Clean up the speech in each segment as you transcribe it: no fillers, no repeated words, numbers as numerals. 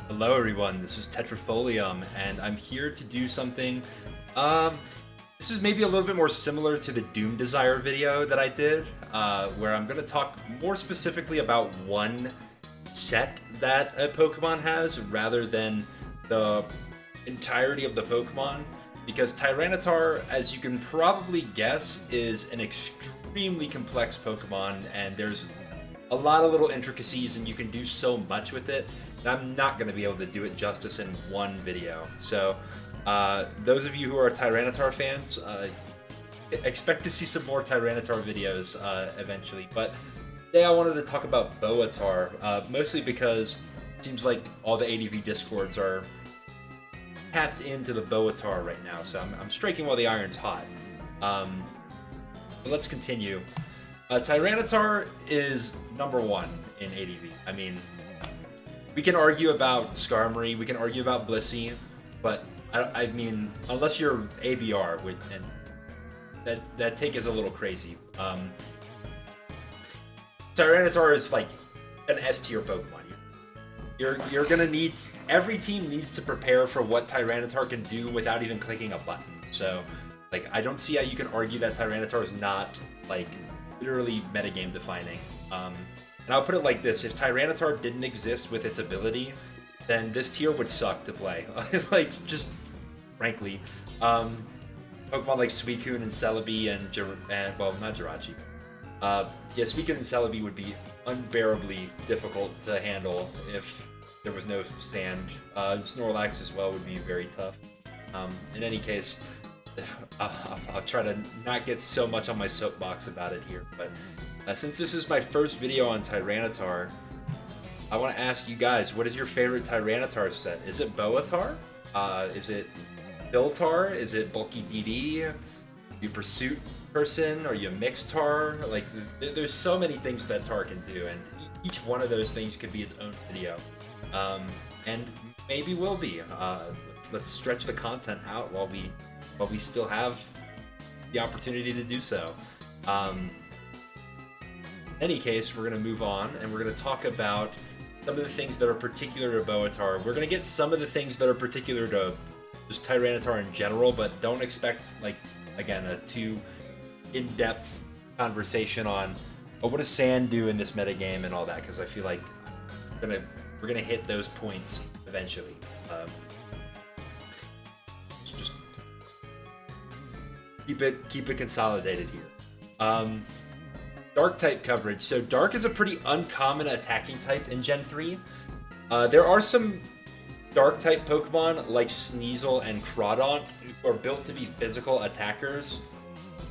Hello everyone, this is Tetrafolium, and I'm here to do something, this is maybe a little bit more similar to the Doom Desire video that I did, where I'm going to talk more specifically about one set that a Pokemon has, rather than the entirety of the Pokemon, because Tyranitar, as you can probably guess, is an extremely complex Pokemon, and there's a lot of little intricacies, and you can do so much with it. I'm not going to be able to do it justice in one video. So, those of you who are Tyranitar fans, expect to see some more Tyranitar videos eventually. But today I wanted to talk about BoahTar, mostly because it seems like all the ADV discords are tapped into the BoahTar right now. So I'm striking while the iron's hot. But let's continue. Tyranitar is number one in ADV. I mean, we can argue about Skarmory, we can argue about Blissey, but I mean, unless you're ABR, and that take is a little crazy. Tyranitar is like an S tier Pokemon. You're gonna need, every team needs to prepare for what Tyranitar can do without even clicking a button. So, like, I don't see how you can argue that Tyranitar is not like literally metagame defining. And I'll put it like this: if Tyranitar didn't exist with its ability, then this tier would suck to play. Like, just frankly, Pokemon like Suicune and Celebi and well, not Jirachi. Yeah, Suicune and Celebi would be unbearably difficult to handle if there was no sand. Snorlax as well would be very tough. In any case, I'll try to not get so much on my soapbox about it here, but since this is my first video on Tyranitar, I want to ask you guys, what is your favorite Tyranitar set? Is it BoahTar? Is it Boatar? Is it Bulky DD? Are you a Pursuit person? Are you a Mixed Tar? Like, there's so many things that Tar can do, and each one of those things could be its own video. And maybe will be. Let's stretch the content out while we still have the opportunity to do so. In any case, we're going to move on, and we're going to talk about some of the things that are particular to BoahTar. We're going to get some of the things that are particular to just Tyranitar in general, but don't expect, like, again, a too in-depth conversation on, oh, what does Sand do in this metagame and all that, because I feel like we're gonna hit those points eventually. Just keep it consolidated here. Dark type coverage. So Dark is a pretty uncommon attacking type in Gen 3. There are some Dark type Pokemon like Sneasel and Crawdaunt who are built to be physical attackers,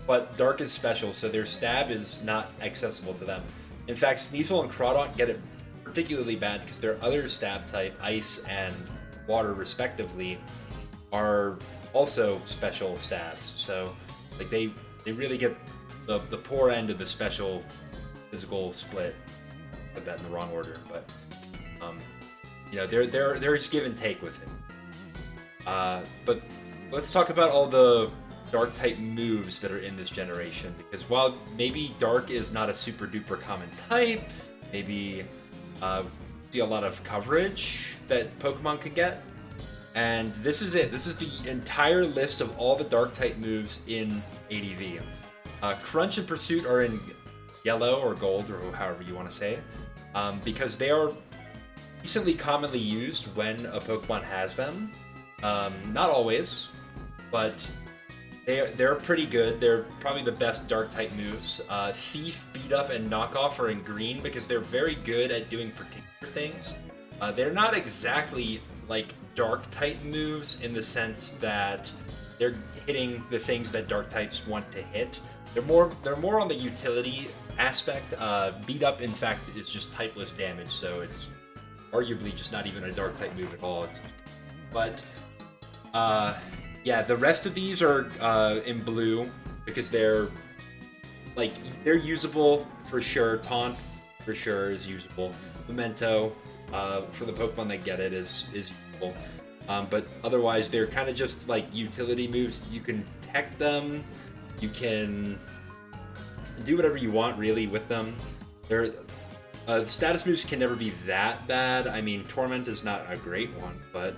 but Dark is special, so their stab is not accessible to them. In fact, Sneasel and Crawdaunt get it particularly bad because their other stab type, Ice and Water respectively, are also special stabs. So, like, they really get the poor end of the special physical split. Put that in the wrong order, but you know, there's give and take with it. But let's talk about all the Dark type moves that are in this generation, because while maybe Dark is not a super duper common type, maybe see a lot of coverage that Pokemon could get, and this is it. This is the entire list of all the Dark type moves in ADV. Crunch and Pursuit are in yellow or gold, or however you want to say it, because they are decently commonly used when a Pokemon has them. Not always, but they're pretty good. They're probably the best Dark type moves. Thief, Beat Up, and Knock Off are in green because they're very good at doing particular things. They're not exactly like Dark type moves in the sense that they're hitting the things that Dark types want to hit. They're more on the utility aspect. Beat Up, in fact, is just typeless damage, so it's arguably just not even a Dark type move at all. Yeah, the rest of these are in blue because they're usable for sure. Taunt for sure is usable. Memento for the Pokemon that get it is usable. But otherwise, they're kind of just like utility moves. You can tech them. You can do whatever you want really with them. The status moves can never be that bad. I mean, Torment is not a great one, but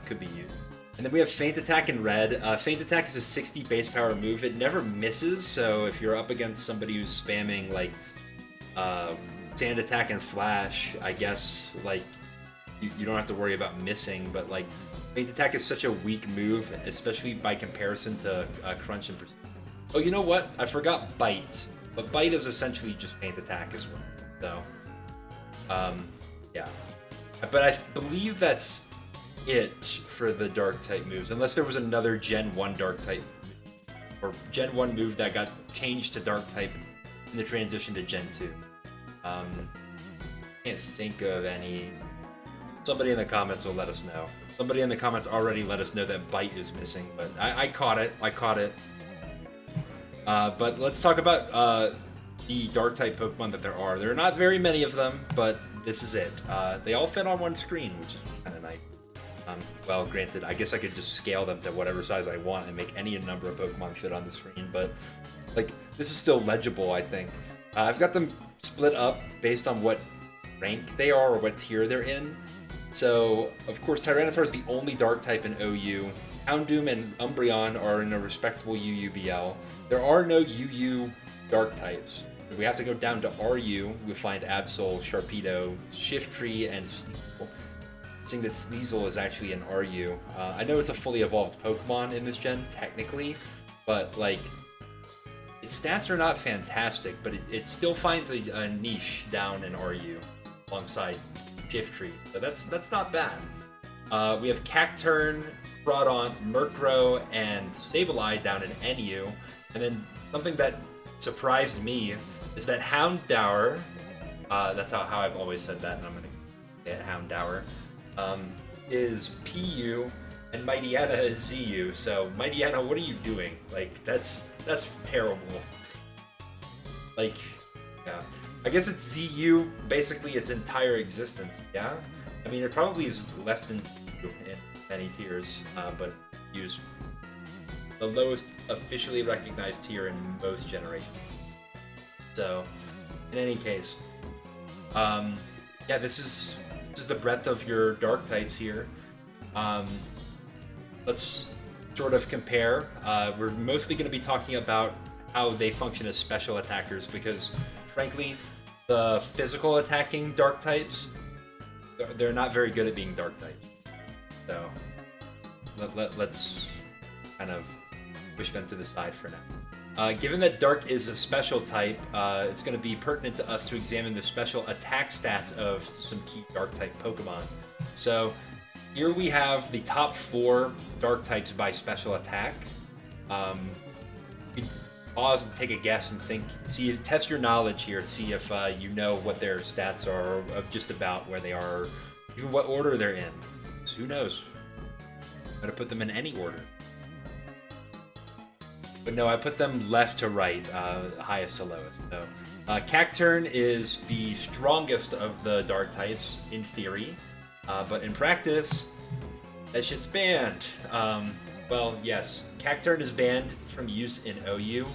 could be used. And then we have Feint Attack in red. Feint Attack is a 60 base power move. It never misses, so if you're up against somebody who's spamming like Sand Attack and Flash, I guess like you don't have to worry about missing. But like Feint Attack is such a weak move, especially by comparison to Crunch and Persist. Oh, you know what? I forgot Bite, but Bite is essentially just Feint Attack as well. So, yeah. But I believe that's it for the Dark type moves, unless there was another Gen 1 Dark type or Gen 1 move that got changed to Dark type in the transition to Gen 2. Can't think of any. Somebody in the comments will let us know. Somebody in the comments already let us know that Bite is missing, but I caught it. But let's talk about the Dark type Pokemon that there are. There are not very many of them, but this is it. They all fit on one screen, which is kind of nice. Well, granted, I guess I could just scale them to whatever size I want and make any number of Pokemon fit on the screen, but like this is still legible, I think. I've got them split up based on what rank they are or what tier they're in. So, of course, Tyranitar is the only Dark type in OU. Houndoom and Umbreon are in a respectable UUBL. There are no UU Dark types. We have to go down to RU. We'll find Absol, Sharpedo, Shiftry, and Sneasel. Seeing that Sneasel is actually an RU. I know it's a fully evolved Pokemon in this gen, technically, but like its stats are not fantastic, but it still finds a niche down in RU alongside Shiftry, so that's not bad. We have Cacturn, Groudon, Murkrow, and Sableye down in NU, and then something that surprised me is that Houndour, that's how I've always said that, and I'm gonna get Houndour, is PU, and Mightyena is ZU. So Mightyena, what are you doing? Like that's terrible. Like, yeah, I guess it's ZU basically its entire existence. Yeah, I mean it probably is less than ZU in many tiers, but use the lowest officially recognized tier in most generations. So, in any case, yeah, this is the breadth of your Dark types here. Let's sort of compare. We're mostly going to be talking about how they function as special attackers because, frankly, the physical attacking Dark types, they're not very good at being Dark types. So, let's kind of push them to the side for now. Given that Dark is a special type, it's going to be pertinent to us to examine the special attack stats of some key Dark type Pokemon. So here we have the top 4 Dark types by special attack. You can pause and take a guess and test your knowledge here to see if you know what their stats are, or just about where they are, even what order they're in. So who knows? I'm going to put them in any order. But no, I put them left to right, highest to lowest. So, Cacturn is the strongest of the Dark types, in theory. But in practice, that shit's banned. Well, yes, Cacturn is banned from use in OU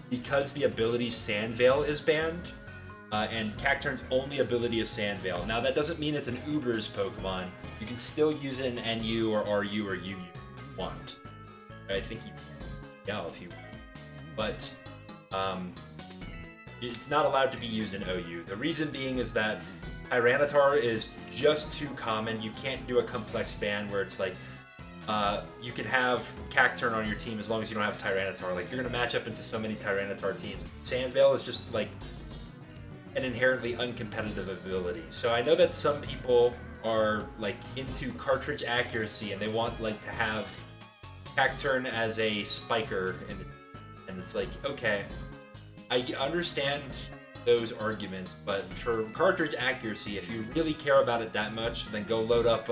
because the ability Sandveil is banned. And Cacturn's only ability is Sandveil. Now, that doesn't mean it's an Uber's Pokemon. You can still use it in NU or RU or UU if you want. I think you if you, but it's not allowed to be used in OU. The reason being is that Tyranitar is just too common. You can't do a complex ban where it's like you can have Cacturn on your team as long as you don't have Tyranitar. Like you're gonna match up into so many Tyranitar teams. Sandveil is just like an inherently uncompetitive ability. So I know that some people are like into cartridge accuracy and they want like to have Cacturn as a spiker, and it's like, okay, I understand those arguments, but for cartridge accuracy, if you really care about it that much, then go load up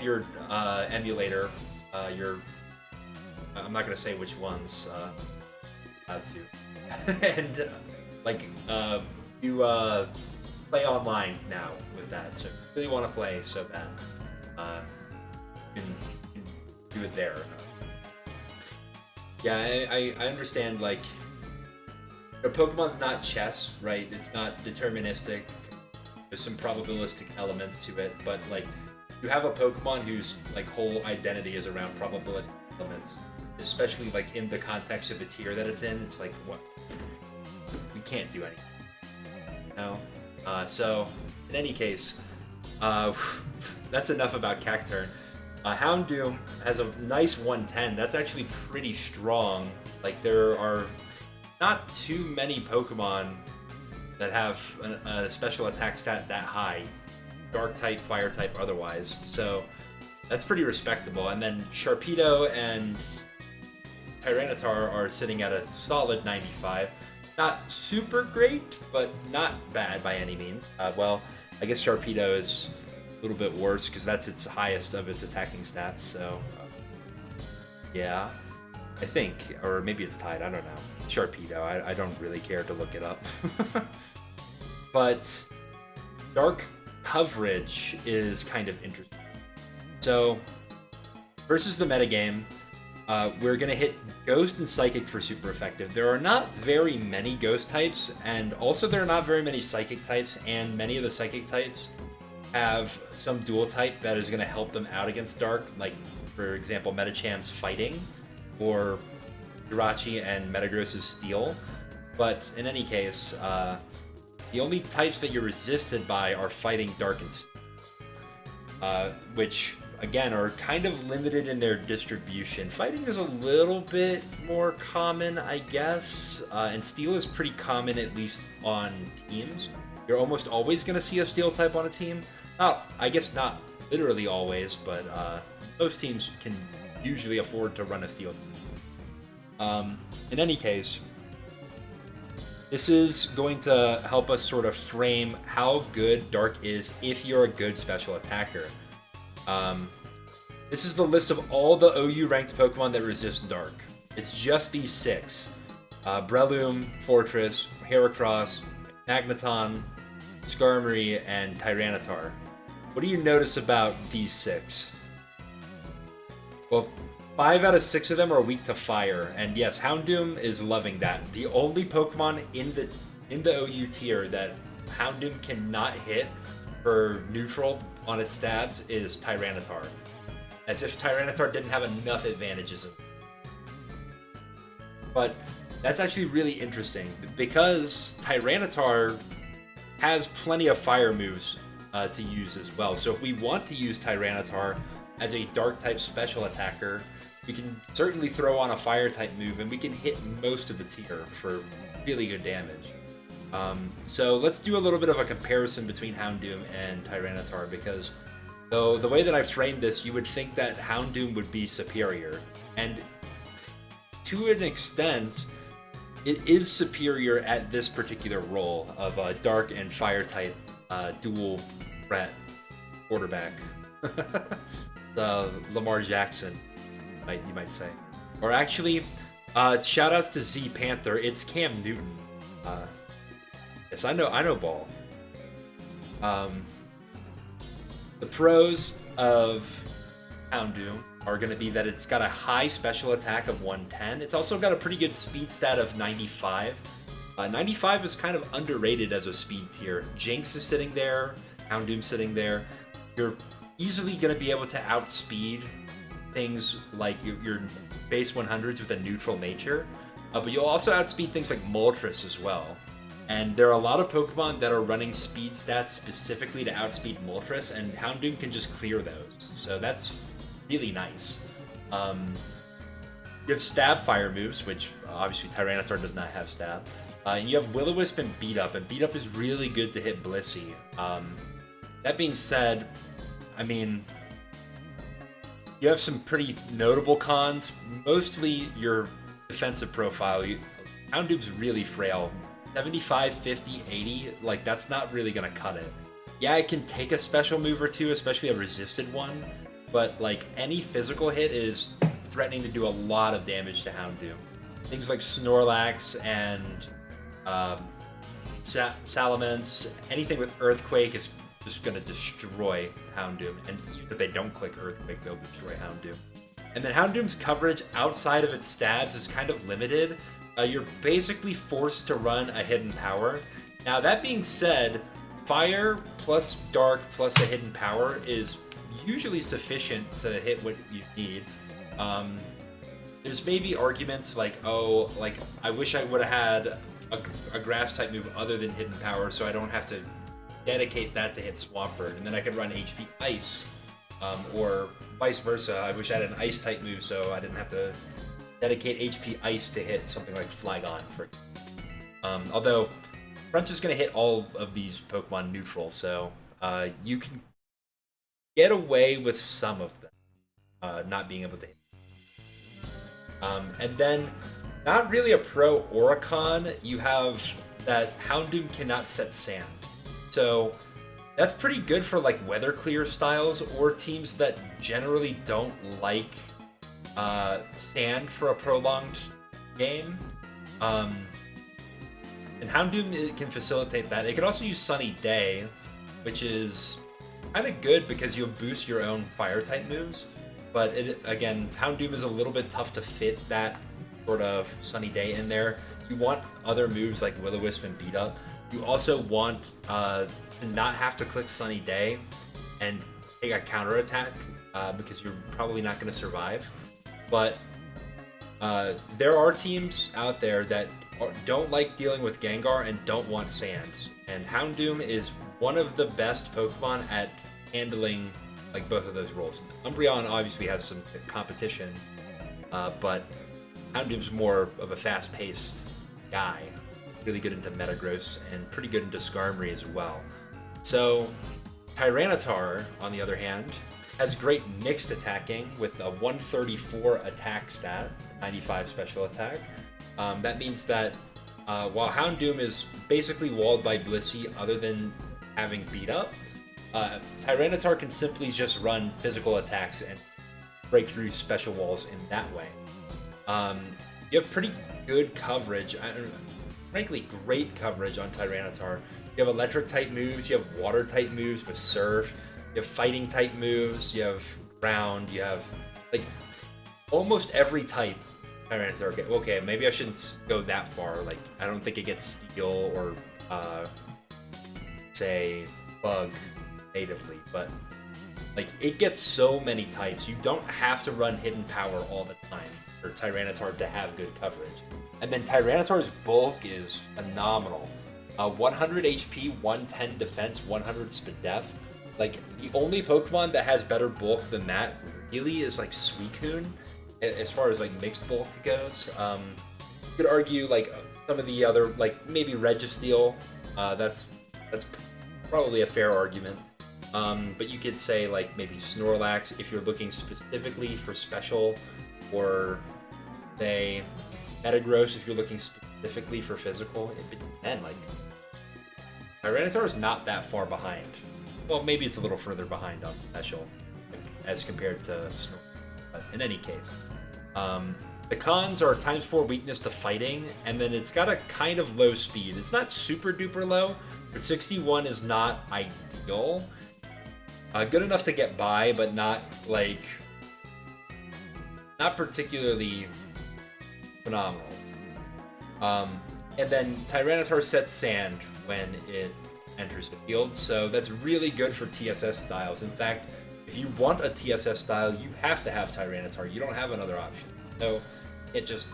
your emulator. I'm not gonna say which ones, how to, and you play online now with that. So if you really want to play so bad, you can do it there. Yeah, I understand, like, The Pokemon's not chess, right? It's not deterministic. There's some probabilistic elements to it, but like you have a Pokemon whose like whole identity is around probabilistic elements, especially like in the context of the tier that it's in. It's like, what? We can't do anything. No. So in any case, that's enough about Cacturn. Houndoom has a nice 110. That's actually pretty strong. Like there are not too many Pokemon that have a special attack stat that high, dark type, fire type, otherwise. So that's pretty respectable. And then Sharpedo and Tyranitar are sitting at a solid 95. Not super great, but not bad by any means. Well, I guess Sharpedo is a little bit worse because that's its highest of its attacking stats. So yeah, I think, or maybe it's tied. I don't know. Sharpedo. I don't really care to look it up. But dark coverage is kind of interesting. So versus the metagame, we're gonna hit Ghost and Psychic for super effective. There are not very many Ghost types, and also there are not very many Psychic types, and many of the Psychic types have some dual type that is gonna help them out against Dark, like for example Medichamp's Fighting, or Jirachi and Metagross's Steel. But in any case, the only types that you're resisted by are Fighting, Dark, and Steel, which again are kind of limited in their distribution. Fighting is a little bit more common, I guess, and Steel is pretty common, at least on teams. You're almost always going to see a Steel type on a team. I guess not literally always, but most teams can usually afford to run a Steel team. In any case, this is going to help us sort of frame how good Dark is if you're a good special attacker. This is the list of all the OU ranked Pokemon that resist Dark. It's just these 6. Breloom, Fortress, Heracross, Magneton, Skarmory, and Tyranitar. What do you notice about these 6? Well, 5 out of 6 of them are weak to fire, and yes, Houndoom is loving that. The only Pokemon in the OU tier that Houndoom cannot hit for neutral on its stabs is Tyranitar. As if Tyranitar didn't have enough advantages. But that's actually really interesting, because Tyranitar has plenty of fire moves to use as well. So if we want to use Tyranitar as a dark type special attacker, we can certainly throw on a fire type move and we can hit most of the tier for really good damage. So let's do a little bit of a comparison between Houndoom and Tyranitar, because though the way that I framed this, you would think that Houndoom would be superior, and to an extent it is superior at this particular role of a dark and fire type dual threat quarterback. The Lamar Jackson, you might say. Or actually, shoutouts to Z Panther. It's Cam Newton. Yes, I know ball. The pros of Houndoom are going to be that it's got a high special attack of 110. It's also got a pretty good speed stat of 95. 95 is kind of underrated as a speed tier. Jinx is sitting there, Houndoom sitting there. You're easily going to be able to outspeed things like your base 100s with a neutral nature, but you'll also outspeed things like Moltres as well. And there are a lot of Pokemon that are running speed stats specifically to outspeed Moltres, and Houndoom can just clear those. So that's really nice. You have Stab Fire moves, which obviously Tyranitar does not have Stab. And you have Will-O-Wisp and Beat Up, and Beat Up is really good to hit Blissey. That being said, I mean, you have some pretty notable cons. Mostly your defensive profile. Houndoom's really frail. 75, 50, 80, like that's not really gonna cut it. Yeah, it can take a special move or two, especially a resisted one, but like any physical hit is threatening to do a lot of damage to Houndoom. Things like Snorlax and Salamence, anything with Earthquake is just gonna destroy Houndoom, and even if they don't click Earthquake, they'll destroy Houndoom. And then Houndoom's coverage outside of its stabs is kind of limited, you're basically forced to run a hidden power. Now that being said, fire plus dark plus a hidden power is usually sufficient to hit what you need. There's maybe arguments like, oh, like I wish I would have had a grass type move other than hidden power, so I don't have to dedicate that to hit Swampert, and then I could run HP Ice, or vice versa. I wish I had an Ice type move, so I didn't have to dedicate HP Ice to hit something like Flygon. Although Crunch is going to hit all of these Pokemon neutral, so you can get away with some of them not being able to hit. And then, not really a pro or a con, you have that Houndoom cannot set sand. So that's pretty good for like weather clear styles or teams that generally don't like sand for a prolonged game. And Houndoom can facilitate that. It can also use Sunny Day, which is kind of good because you'll boost your own fire type moves. But again, Houndoom is a little bit tough to fit that sort of Sunny Day in there. You want other moves like Will-O-Wisp and Beat Up. You also want to not have to click Sunny Day and take a counter attack because you're probably not going to survive. But there are teams out there that don't like dealing with Gengar and don't want sands. And Houndoom is one of the best Pokemon at handling like both of those roles. Umbreon obviously has some competition, but Houndoom's more of a fast-paced guy. Really good into Metagross and pretty good into Skarmory as well. So Tyranitar, on the other hand, has great mixed attacking with a 134 attack stat, 95 special attack. That means that while Houndoom is basically walled by Blissey other than having Beat Up, Tyranitar can simply just run physical attacks and break through special walls in that way. You have pretty good coverage, frankly great coverage on Tyranitar. You have electric type moves, you have water type moves with Surf, you have fighting type moves, you have ground, you have like almost every type Tyranitar gets. Okay, maybe I shouldn't go that far. Like I don't think it gets Steel or say Bug natively, but like it gets so many types. You don't have to run hidden power all the time for Tyranitar to have good coverage. And then Tyranitar's bulk is phenomenal. 100 HP, 110 defense, 100 speed def. Like the only Pokemon that has better bulk than that really is like Suicune as far as like mixed bulk goes. You could argue like some of the other, like maybe Registeel, that's probably a fair argument. But you could say like maybe Snorlax if you're looking specifically for special, or say Metagross if you're looking specifically for physical. And like Tyranitar is not that far behind. Well, maybe it's a little further behind on special as compared to Snorlax. But in any case, the cons are ×4 weakness to fighting, and then it's got a kind of low speed. It's not super duper low, but 61 is not ideal. Good enough to get by, but not like not particularly phenomenal. And then Tyranitar sets sand when it enters the field, so that's really good for TSS styles. In fact, if you want a TSS style, you have to have Tyranitar. You don't have another option. So it just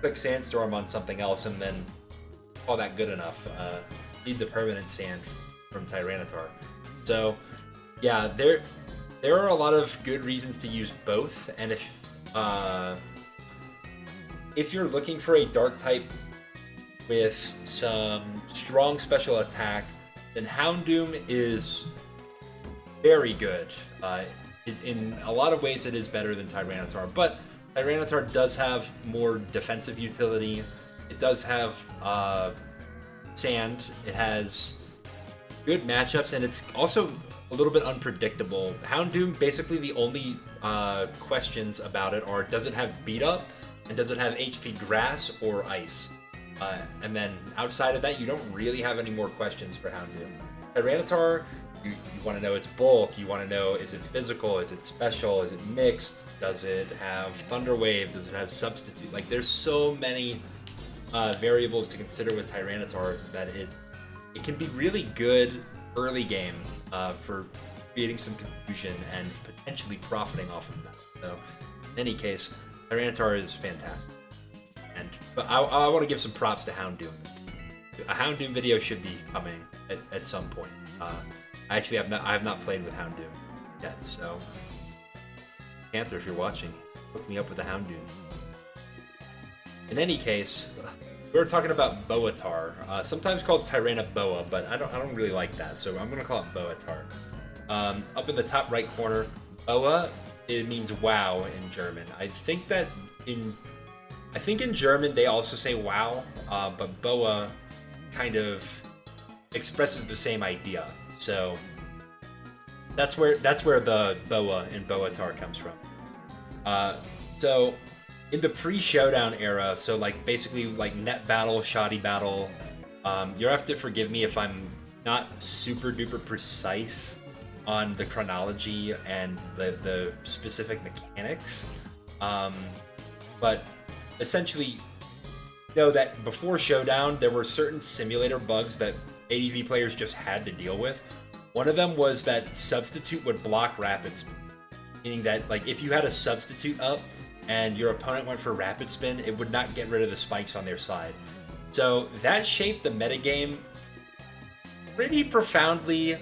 click Sandstorm on something else and then call that good enough. Need the permanent sand from Tyranitar. So yeah, there are a lot of good reasons to use both, and if you're looking for a dark type with some strong special attack, then Houndoom is very good. In a lot of ways, it is better than Tyranitar, but Tyranitar does have more defensive utility. It does have sand. It has good matchups, and it's also a little bit unpredictable. Houndoom, basically the only questions about it are, does it have Beat Up, and does it have HP Grass or Ice? And then outside of that, you don't really have any more questions for Houndoom. Tyranitar, you want to know its bulk, you want to know, is it physical, is it special, is it mixed, does it have Thunder Wave, does it have Substitute? Like, there's so many variables to consider with Tyranitar that it can be really good early game for creating some confusion and potentially profiting off of that. So, in any case, Tyranitar is fantastic. But I want to give some props to Houndoom. A Houndoom video should be coming at some point. I have not played with Houndoom yet, so Panther, if you're watching, hook me up with a Houndoom. In any case, we were talking about BoahTar, sometimes called TyraniBoah, but I don't really like that, so I'm gonna call it BoahTar. Up in the top right corner, Boah, it means wow in German. I think in German they also say wow, but Boah kind of expresses the same idea. So that's where the Boah in BoahTar comes from. So in the pre-showdown era, so like basically like net battle, shoddy battle, you'll have to forgive me if I'm not super duper precise on the chronology and the specific mechanics, but essentially know that before Showdown, there were certain simulator bugs that ADV players just had to deal with. One of them was that Substitute would block Rapid Spin, meaning that like if you had a Substitute up and your opponent went for Rapid Spin, it would not get rid of the spikes on their side. So that shaped the metagame pretty profoundly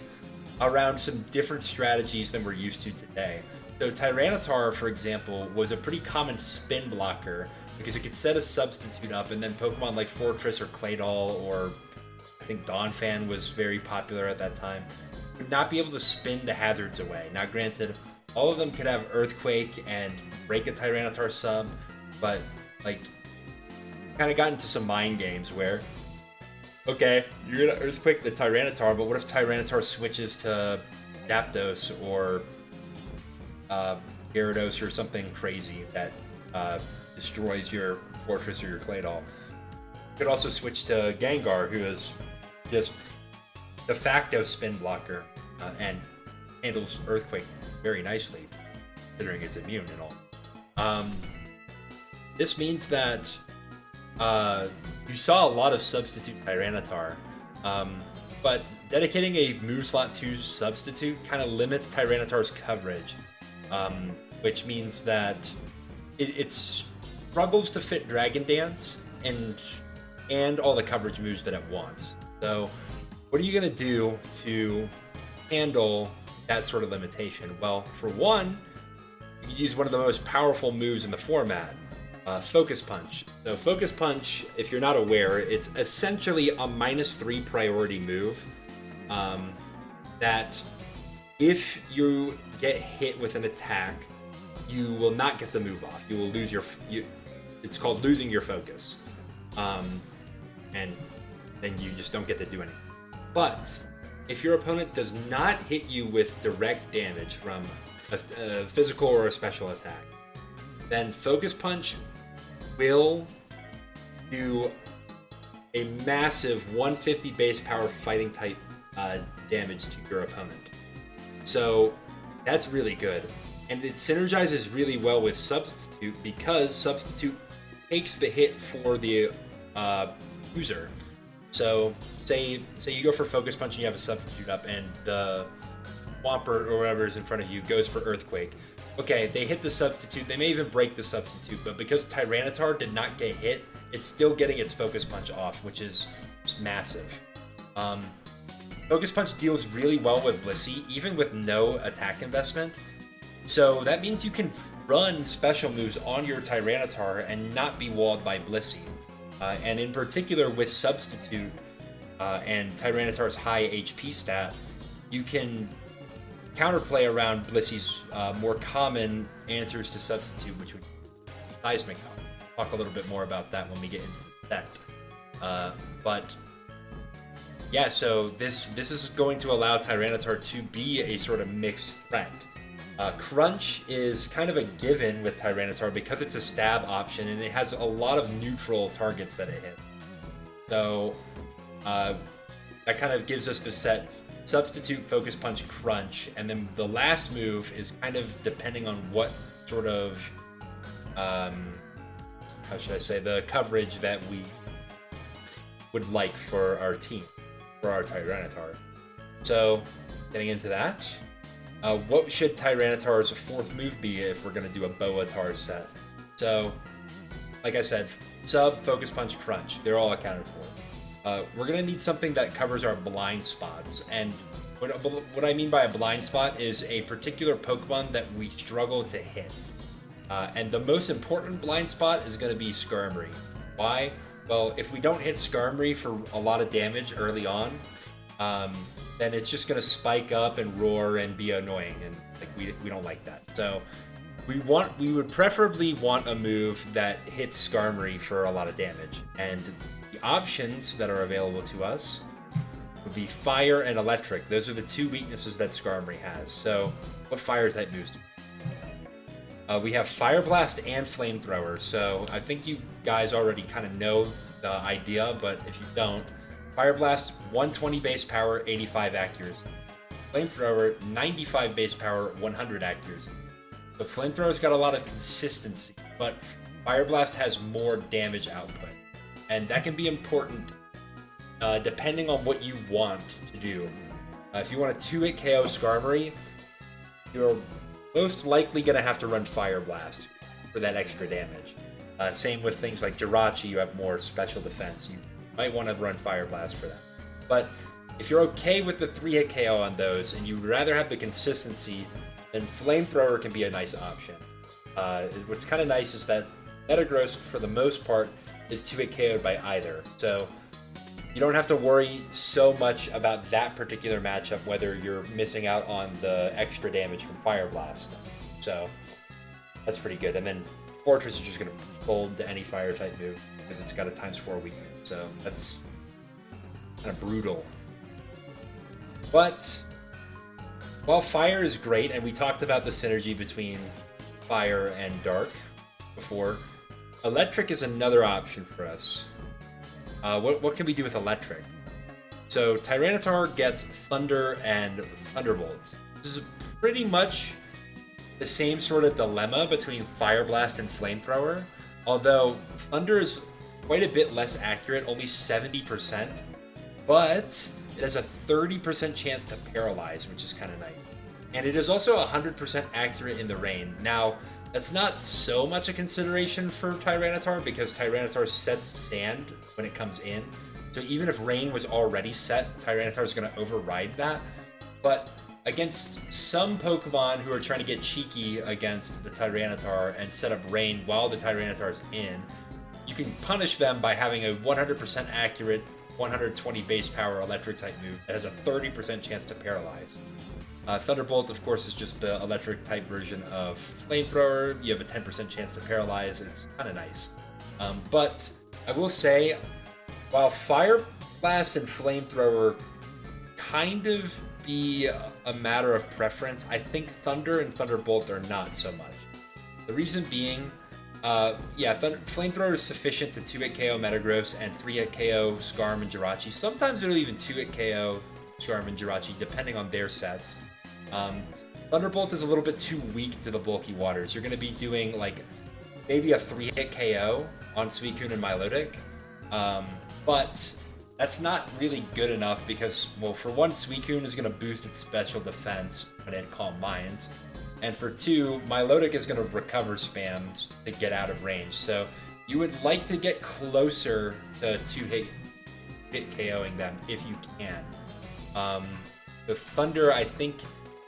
around some different strategies than we're used to today. So Tyranitar, for example, was a pretty common spin blocker because it could set a Substitute up, and then Pokemon like Fortress or Claydol, or I think Donphan was very popular at that time, would not be able to spin the hazards away. Now granted, all of them could have Earthquake and break a Tyranitar sub, but like kind of got into some mind games where, okay, you're gonna Earthquake the Tyranitar, but what if Tyranitar switches to Zapdos or Gyarados or something crazy that destroys your Fortress or your Claydol? You could also switch to Gengar, who is just de facto spin blocker and handles Earthquake very nicely, considering it's immune and all. This means that you saw a lot of Substitute Tyranitar, but dedicating a move slot to Substitute kind of limits Tyranitar's coverage, which means that it struggles to fit Dragon Dance and all the coverage moves that it wants. So what are you going to do to handle that sort of limitation? Well, for one, you can use one of the most powerful moves in the format, Focus Punch. So Focus Punch, if you're not aware, it's essentially a -3 priority move that if you get hit with an attack, you will not get the move off. You will lose it's called losing your focus. And then you just don't get to do anything. But if your opponent does not hit you with direct damage from a physical or a special attack, then Focus Punch will do a massive 150 base power fighting type damage to your opponent. So that's really good. And it synergizes really well with Substitute because Substitute takes the hit for the user. So say you go for Focus Punch and you have a Substitute up, and the Swampert or whatever is in front of you goes for Earthquake. Okay, they hit the Substitute, they may even break the Substitute, but because Tyranitar did not get hit, it's still getting its Focus Punch off, which is massive. Focus Punch deals really well with Blissey, even with no attack investment. So that means you can run special moves on your Tyranitar and not be walled by Blissey. And in particular with Substitute and Tyranitar's high HP stat, you can counterplay around Blissey's more common answers to Substitute, which would be Seismic Talk. I'll talk a little bit more about that when we get into the set. But yeah, so this is going to allow Tyranitar to be a sort of mixed threat. Crunch is kind of a given with Tyranitar because it's a stab option and it has a lot of neutral targets that it hits. So that kind of gives us the set Substitute, Focus Punch, Crunch, and then the last move is kind of depending on what sort of how should I say, the coverage that we would like for our team, for our Tyranitar. So, getting into that, what should Tyranitar's fourth move be if we're going to do a BoahTar set? So, like I said, Sub, Focus Punch, Crunch, they're all accounted for. We're going to need something that covers our blind spots, and what I mean by a blind spot is a particular Pokemon that we struggle to hit. And the most important blind spot is going to be Skarmory. Why? Well, if we don't hit Skarmory for a lot of damage early on, then it's just going to spike up and roar and be annoying, and like we don't like that. So we would preferably want a move that hits Skarmory for a lot of damage, and the options that are available to us would be Fire and Electric. Those are the two weaknesses that Skarmory has. So what Fire type moves do we have? Fire Blast and Flamethrower. So I think you guys already kind of know the idea, but if you don't, Fire Blast 120 base power, 85 accuracy. Flamethrower 95 base power, 100 accuracy. The Flamethrower's got a lot of consistency, but Fire Blast has more damage output, and that can be important depending on what you want to do. If you want to 2-hit KO Skarmory, you're most likely going to have to run Fire Blast for that extra damage. Same with things like Jirachi, you have more special defense. You might want to run Fire Blast for that. But if you're okay with the 3-hit KO on those, and you'd rather have the consistency, then Flamethrower can be a nice option. What's kind of nice is that Metagross, for the most part, is 2-hit KO'd by either. So you don't have to worry so much about that particular matchup, whether you're missing out on the extra damage from Fire Blast. So that's pretty good. And then Fortress is just going to fold to any fire type move because it's got a ×4 weakness. So that's kind of brutal. But while Fire is great, and we talked about the synergy between Fire and Dark before, Electric is another option for us. What can we do with Electric? So Tyranitar gets Thunder and Thunderbolt. This is pretty much the same sort of dilemma between Fire Blast and Flamethrower, although Thunder is quite a bit less accurate, only 70%, but it has a 30% chance to paralyze, which is kind of nice. And it is also 100% accurate in the rain. Now, that's not so much a consideration for Tyranitar because Tyranitar sets sand when it comes in. So even if rain was already set, Tyranitar is going to override that. But against some Pokemon who are trying to get cheeky against the Tyranitar and set up rain while the Tyranitar is in, you can punish them by having a 100% accurate 120 base power electric type move that has a 30% chance to paralyze. Thunderbolt, of course, is just the electric type version of Flamethrower. You have a 10% chance to paralyze. It's kind of nice. But I will say, while Fire Blast and Flamethrower kind of be a matter of preference, I think Thunder and Thunderbolt are not so much. The reason being, Flamethrower is sufficient to 2-hit KO Metagross and 3-hit KO Skarm and Jirachi. Sometimes it'll even 2-hit KO Skarm and Jirachi, depending on their sets. Thunderbolt is a little bit too weak to the bulky waters. You're going to be doing like maybe a 3-hit KO on Suicune and Milotic, but that's not really good enough because, well, for one, Suicune is going to boost its special defense when it Calm Minds, and for two, Milotic is going to recover spams to get out of range. So you would like to get closer to 2-hit KOing them if you can. The Thunder, I think,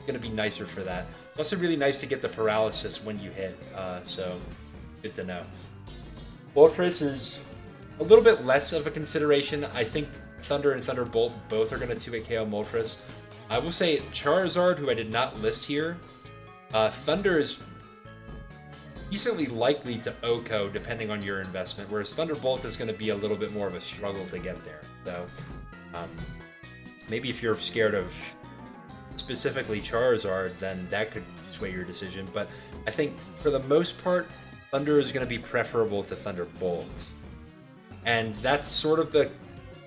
going to be nicer for that. It's also really nice to get the paralysis when you hit, so good to know. Moltres is a little bit less of a consideration. I think Thunder and Thunderbolt both are going to 2-hit KO Moltres. I will say Charizard, who I did not list here, Thunder is decently likely to OHKO depending on your investment, whereas Thunderbolt is going to be a little bit more of a struggle to get there. So maybe if you're scared of specifically Charizard, then that could sway your decision. But I think for the most part, Thunder is going to be preferable to Thunderbolt. And that's sort of the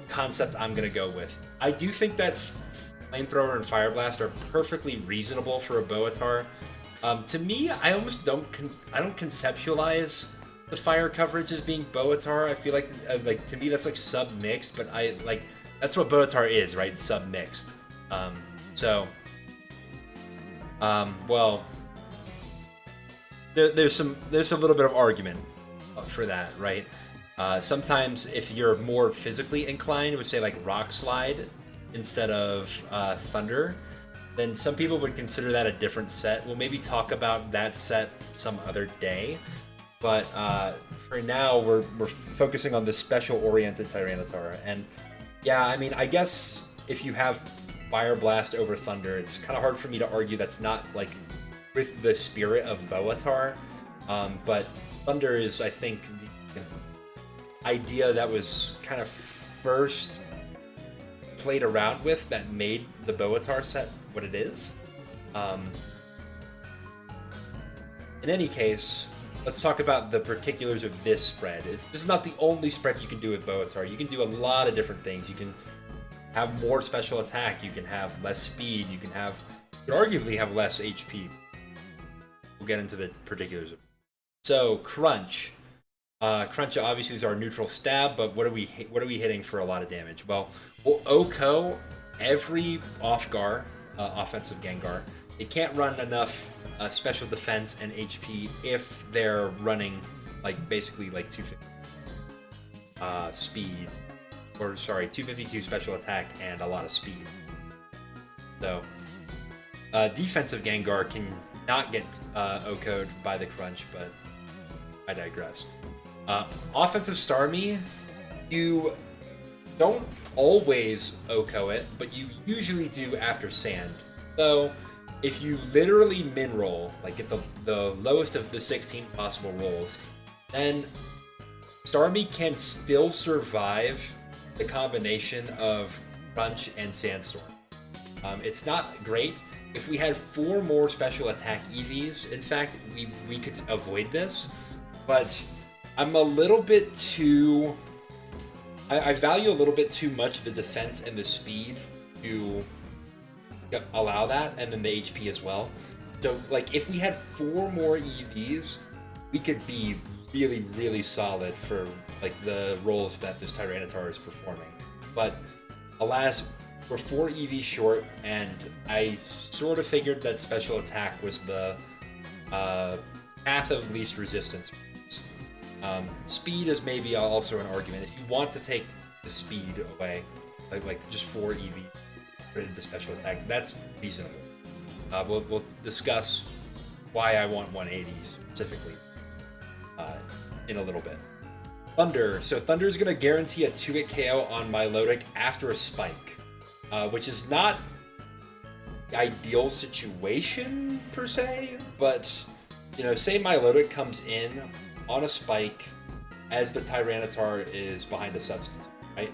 concept I'm going to go with. I do think that Flamethrower and Fire Blast are perfectly reasonable for a BoahTar. To me, I almost don't conceptualize the fire coverage as being Boatar. I feel like to me that's like sub mixed, but I like that's what Boatar is, right? Sub mixed. So well, there's a little bit of argument for that, right? Sometimes if you're more physically inclined, would say like Rock Slide instead of Thunder, then some people would consider that a different set. We'll maybe talk about that set some other day, but for now we're focusing on the special-oriented Tyranitar. And yeah, I mean, I guess if you have Fire Blast over Thunder, it's kind of hard for me to argue that's not like with the spirit of Boatar, but Thunder is, I think, the idea that was kind of first played around with that made the Boatar set what it is. In any case, let's talk about the particulars of this spread. This is not the only spread you can do with Boatar. You can do a lot of different things. You can have more special attack. You can have less speed. You can arguably have less HP. We'll get into the particulars of it. So Crunch. Crunch obviously is our neutral stab, but what are we hitting for a lot of damage? Well, we'll OHKO every off-guard, offensive Gengar. It can't run enough special defense and HP if they're running like basically like 250 speed, or sorry, 252 special attack and a lot of speed. So defensive Gengar can not get OHKO'd by the Crunch, but I digress. Offensive Starmie, you don't always OHKO it, but you usually do after Sand. So if you literally min roll, like get the lowest of the 16 possible rolls, then Starmie can still survive the combination of Crunch and Sandstorm. It's not great. If we had 4 more special attack EVs, in fact, we could avoid this, but I'm a little bit too... I value a little bit too much the defense and the speed to allow that, and then the HP as well. So, like, if we had 4 more EVs, we could be really, really solid for, like, the roles that this Tyranitar is performing. But, alas, we're 4 EVs short, and I sort of figured that special attack was the path of least resistance. Speed is maybe also an argument. If you want to take the speed away, like just 4 EV into the special attack, that's reasonable. We'll discuss why I want 180 specifically in a little bit. Thunder. So Thunder is going to guarantee a 2-hit KO on Milotic after a spike, which is not the ideal situation per se, but you know, say Milotic comes in on a spike as the Tyranitar is behind a substitute, right?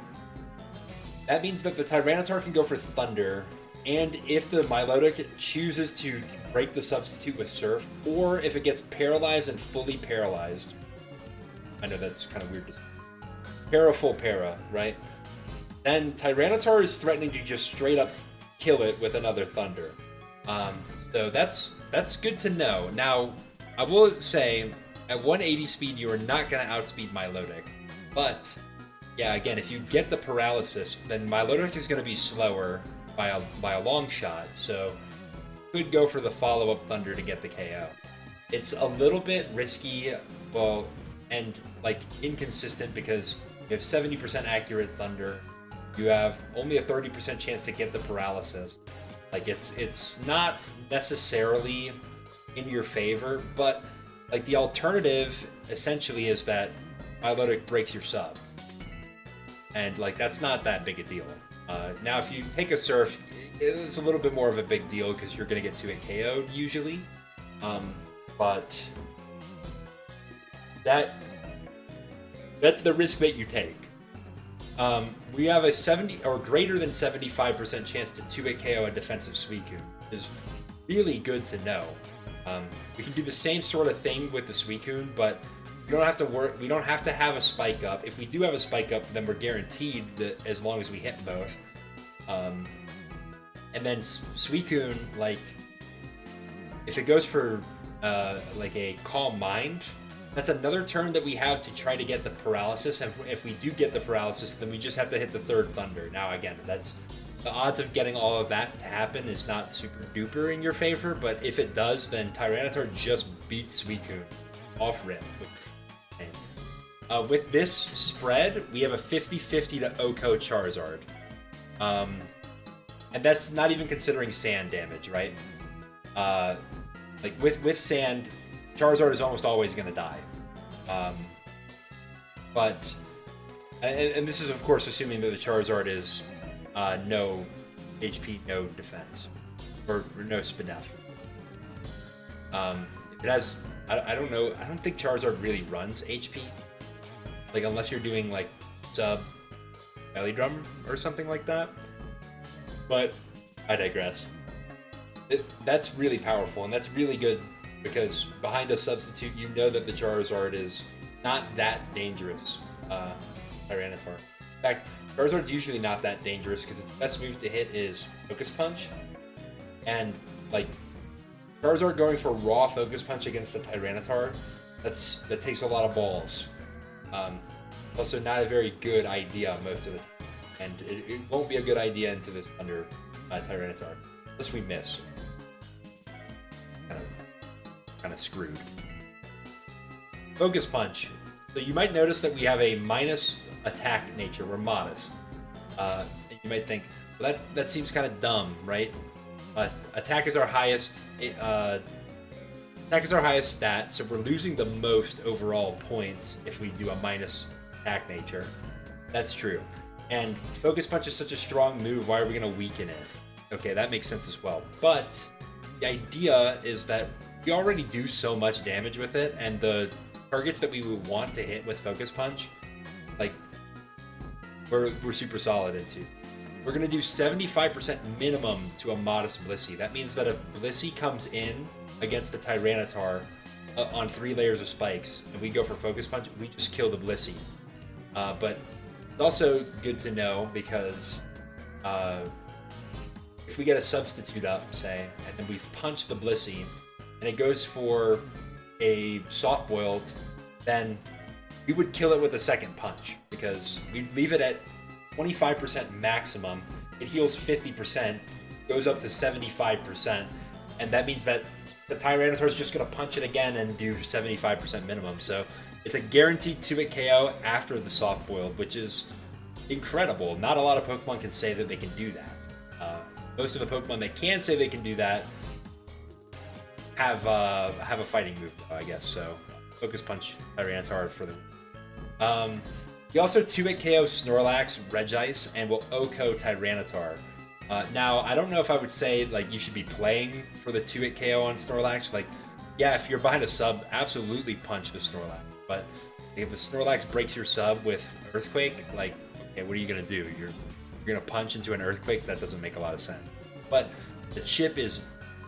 That means that the Tyranitar can go for Thunder, and if the Milotic chooses to break the substitute with Surf, or if it gets paralyzed and fully paralyzed, I know that's kind of weird to say, para full para, right? Then Tyranitar is threatening to just straight up kill it with another Thunder. So that's good to know. Now, I will say, at 180 speed, you are not going to outspeed Milotic. But, yeah, again, if you get the paralysis, then Milotic is going to be slower by a long shot. So, could go for the follow-up Thunder to get the KO. It's a little bit risky, well, and, like, inconsistent because you have 70% accurate Thunder. You have only a 30% chance to get the paralysis. Like, it's not necessarily in your favor, but... like, the alternative, essentially, is that Milotic breaks your sub. And, like, that's not that big a deal. Now, if you take a Surf, it's a little bit more of a big deal, because you're going to get 2-hit KO'd, usually. But... that's the risk that you take. We have a 70, or greater than 75% chance to 2-hit KO a defensive Suicune, which is really good to know. We can do the same sort of thing with the Suicune, but we don't have to work. We don't have to have a spike up. If we do have a spike up, then we're guaranteed that as long as we hit both. And then Suicune, like, if it goes for like a Calm Mind, That's another turn that we have to try to get the paralysis, and if we do get the paralysis, then we just have to hit the third thunder. Now again, that's the odds of getting all of that to happen is not super duper in your favor, but if it does, then Tyranitar just beats Suicune off rip. With this spread, we have a 50-50 to OHKO Charizard. And that's not even considering sand damage, right? Like with sand, Charizard is almost always going to die. But this is of course assuming that the Charizard is no HP, no defense, or no Spinef. If it has, I don't know. I don't think Charizard really runs HP. Like unless you're doing like sub belly drum or something like that. But I digress. That's really powerful, and that's really good because behind a substitute, you know that the Charizard is not that dangerous. Tyranitar. In fact, Charizard's usually not that dangerous because its best move to hit is Focus Punch, and like Charizard going for raw Focus Punch against a Tyranitar, that takes a lot of balls. Also, not a very good idea most of the time, and it won't be a good idea into this under Tyranitar unless we miss. Kind of screwed. Focus Punch. So you might notice that we have a minus attack nature. We're modest. And you might think, well, that seems kind of dumb, right? Attack is our highest. Attack is our highest stat, so we're losing the most overall points if we do a minus attack nature. That's true. And Focus Punch is such a strong move. Why are we going to weaken it? Okay, that makes sense as well. But the idea is that we already do so much damage with it, and the targets that we would want to hit with Focus Punch, like, we're super solid into. We're going to do 75% minimum to a modest Blissey. That means that if Blissey comes in against the Tyranitar on 3 layers of spikes, and we go for Focus Punch, we just kill the Blissey. But it's also good to know because if we get a substitute up, say, and then we punch the Blissey, and it goes for a soft-boiled, then we would kill it with a second punch because we leave it at 25% maximum. It heals 50%, goes up to 75%, and that means that the Tyranitar is just going to punch it again and do 75% minimum. So it's a guaranteed 2-hit KO after the soft-boiled, which is incredible. Not a lot of Pokemon can say that they can do that. Most of the Pokemon that can say they can do that have a fighting move, I guess. So Focus Punch Tyranitar for them. We also 2-hit KO Snorlax, Regice, and will OHKO Tyranitar. Now, I don't know if I would say like you should be playing for the 2-hit KO on Snorlax. Like, yeah, if you're behind a sub, absolutely punch the Snorlax. But if the Snorlax breaks your sub with Earthquake, like, okay, what are you gonna do? You're gonna punch into an Earthquake? That doesn't make a lot of sense. But the chip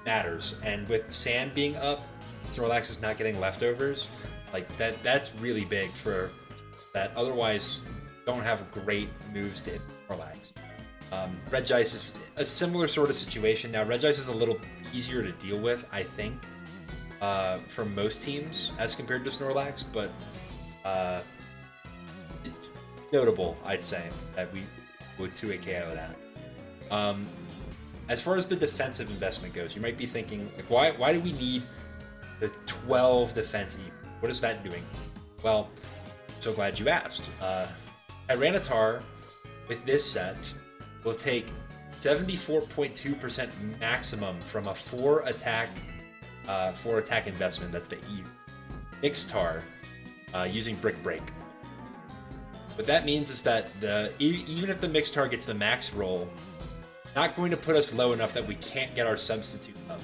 matters, and with Sand being up, Snorlax is not getting leftovers. Like that's really big for that. Otherwise, don't have great moves to hit Snorlax. Regice is a similar sort of situation. Now, Regice is a little easier to deal with, I think, for most teams as compared to Snorlax, but it's notable, I'd say, that we would 2-hit KO that. As far as the defensive investment goes, you might be thinking, like, why do we need the 12 defense even? What is that doing? Well, so glad you asked. Tyranitar, with this set, will take 74.2% maximum from a 4 attack investment. That's the E. Mixed Tar, using Brick Break. What that means is that even if the Mixed Tar gets the max roll, not going to put us low enough that we can't get our substitute up.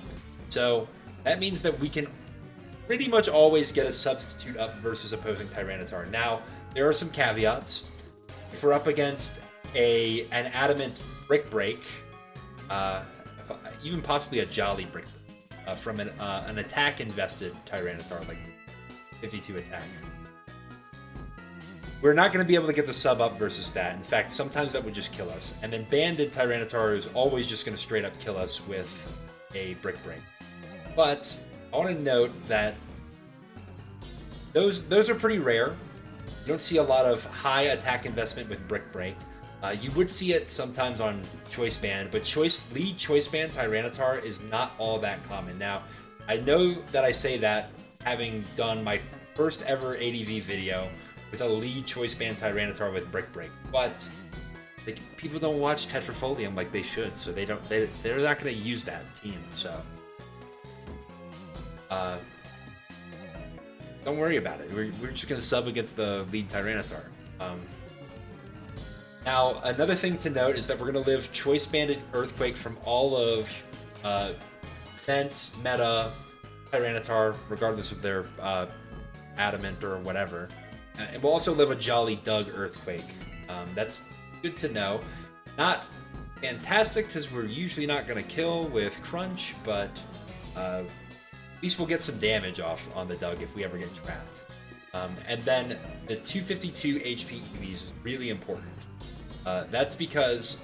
So that means that we can pretty much always get a substitute up versus opposing Tyranitar. Now, there are some caveats. If we're up against an adamant Brick Break, even possibly a Jolly Brick Break, from an attack invested Tyranitar, like 52 attack, we're not going to be able to get the sub up versus that. In fact, sometimes that would just kill us. And then banded Tyranitar is always just going to straight up kill us with a Brick Break. But I want to note that those are pretty rare. You don't see a lot of high attack investment with Brick Break. You would see it sometimes on Choice Band, but lead Choice Band Tyranitar is not all that common. Now, I know that I say that having done my first ever ADV video with a lead Choice Band Tyranitar with Brick Break, but like, people don't watch Tetrafolium like they should, so they're not going to use that team. So don't worry about it. We're just going to sub against the lead Tyranitar. Now, another thing to note is that we're going to live Choice Banded Earthquake from all of Sense, Meta, Tyranitar, regardless of their Adamant or whatever. And we'll also live a Jolly Doug Earthquake. That's good to know. Not fantastic, because we're usually not going to kill with Crunch, but at least we'll get some damage off on the Doug if we ever get trapped. And then the 252 HP EVs is really important. That's because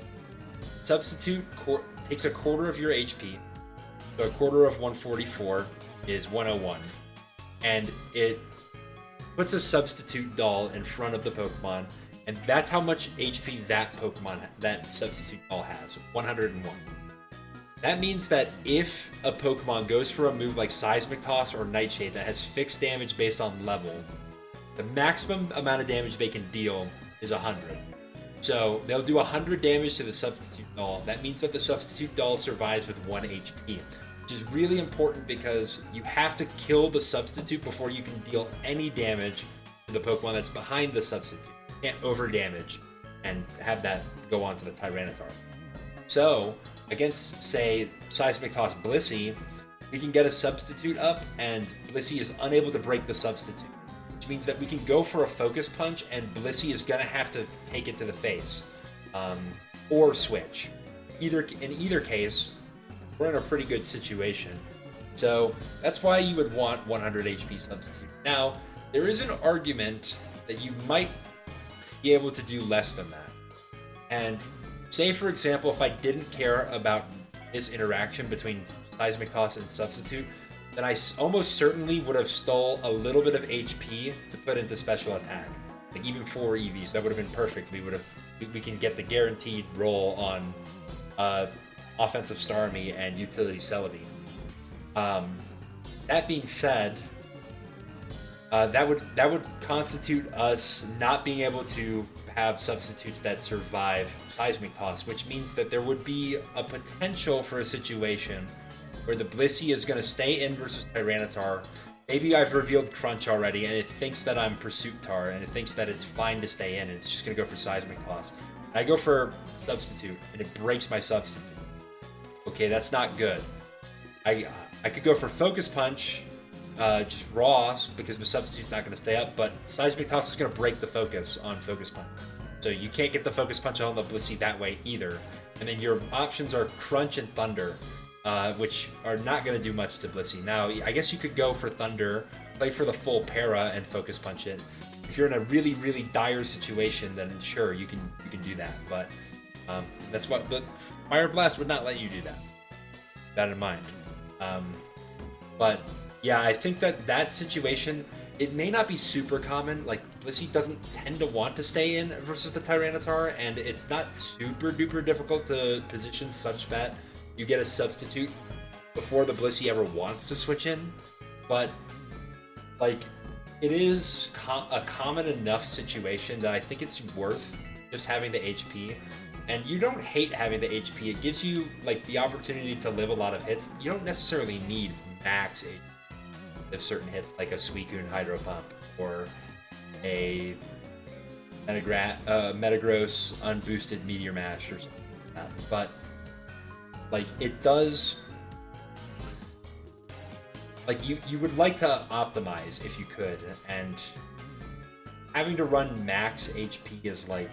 Substitute takes a quarter of your HP, so a quarter of 144 is 101, and it puts a Substitute doll in front of the Pokemon, and that's how much HP that Substitute doll has, 101. That means that if a Pokemon goes for a move like Seismic Toss or Nightshade that has fixed damage based on level, the maximum amount of damage they can deal is 100. So they'll do 100 damage to the Substitute doll. That means that the Substitute doll survives with 1 HP, which is really important because you have to kill the Substitute before you can deal any damage to the Pokemon that's behind the Substitute. You can't over damage and have that go on to the Tyranitar. So against, say, Seismic Toss Blissey, we can get a Substitute up and Blissey is unable to break the Substitute, which means that we can go for a Focus Punch and Blissey is gonna have to take it to the face, or switch. In either case, we're in a pretty good situation. So that's why you would want 100 HP Substitute. Now, there is an argument that you might be able to do less than that. And say, for example, if I didn't care about this interaction between Seismic Toss and Substitute, then I almost certainly would have stole a little bit of HP to put into special attack. Like even 4 EVs, that would have been perfect. We can get the guaranteed roll on offensive Starmie and utility Celebi. That being said, that would constitute us not being able to have substitutes that survive Seismic Toss, which means that there would be a potential for a situation where the Blissey is going to stay in versus Tyranitar. Maybe I've revealed Crunch already, and it thinks that I'm Pursuit Tar, and it thinks that it's fine to stay in, and it's just going to go for Seismic Toss. And I go for Substitute, and it breaks my Substitute. Okay, that's not good. I could go for Focus Punch, just raw, because the Substitute's not going to stay up, but Seismic Toss is going to break the focus on Focus Punch. So you can't get the Focus Punch on the Blissey that way either. And then your options are Crunch and Thunder, which are not going to do much to Blissey. Now, I guess you could go for Thunder, play for the full para, and Focus Punch it. If you're in a really, really dire situation, then sure, you can do that. But that's what the Fire Blast would not let you do that. Keep that in mind. But yeah, I think that situation, it may not be super common. Like, Blissey doesn't tend to want to stay in versus the Tyranitar, and it's not super duper difficult to position such that you get a substitute before the Blissey ever wants to switch in. But like, it is a common enough situation that I think it's worth just having the HP. And you don't hate having the HP. It gives you like the opportunity to live a lot of hits. You don't necessarily need max HP of certain hits, like a Suicune Hydro Pump or a Metagross unboosted Meteor Mash or something like that. But like, it does, like, you would like to optimize if you could, and having to run max HP is like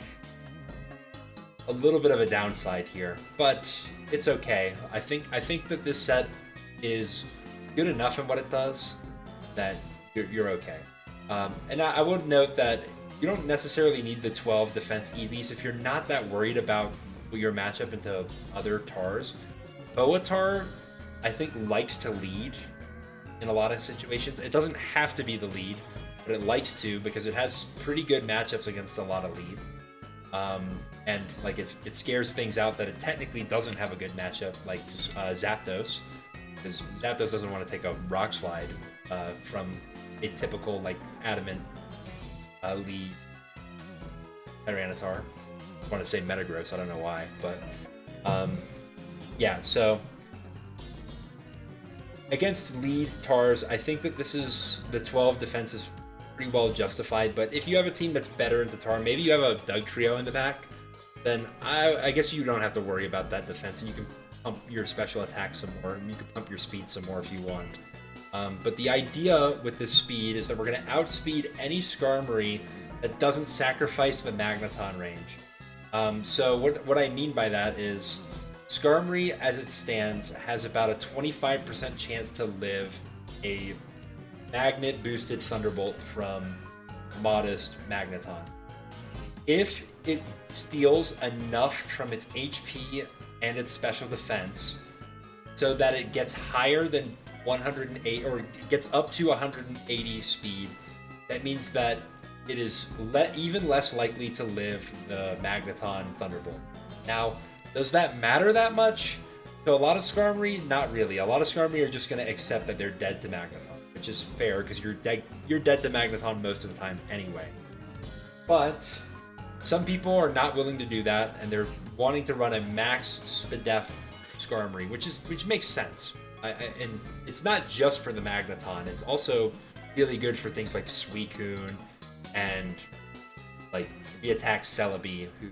a little bit of a downside here, but it's okay. I think that this set is good enough in what it does that you're okay. And I would note that you don't necessarily need the 12 defense EVs if you're not that worried about your matchup into other Tars. BoahTar, I think, likes to lead in a lot of situations. It doesn't have to be the lead. but it likes to because it has pretty good matchups against a lot of lead. And like it scares things out that it technically doesn't have a good matchup, like Zapdos, because Zapdos doesn't want to take a Rock Slide from a typical like adamant lead Tyranitar. I want to say Metagross, I don't know why, but yeah. So against lead Tars, I think that this is the 12 defense is pretty well justified. But if you have a team that's better into Tar, maybe you have a Doug trio in the back, then I guess you don't have to worry about that defense, and you can pump your special attack some more, and you can pump your speed some more if you want. But the idea with this speed is that we're going to outspeed any Skarmory that doesn't sacrifice the Magneton range. So what I mean by that is Skarmory, as it stands, has about a 25% chance to live a Magnet boosted Thunderbolt from Modest Magneton. If it steals enough from its HP and its special defense so that it gets higher than 108 or gets up to 180 speed, that means that it is even less likely to live the Magneton Thunderbolt. Now, does that matter that much? So a lot of Skarmory, not really. A lot of Skarmory are just going to accept that they're dead to Magneton, which is fair because you're dead to Magneton most of the time anyway. But some people are not willing to do that, and they're wanting to run a max Spadef Skarmory, which makes sense. And it's not just for the Magneton; it's also really good for things like Suicune and like 3-attack Celebi, who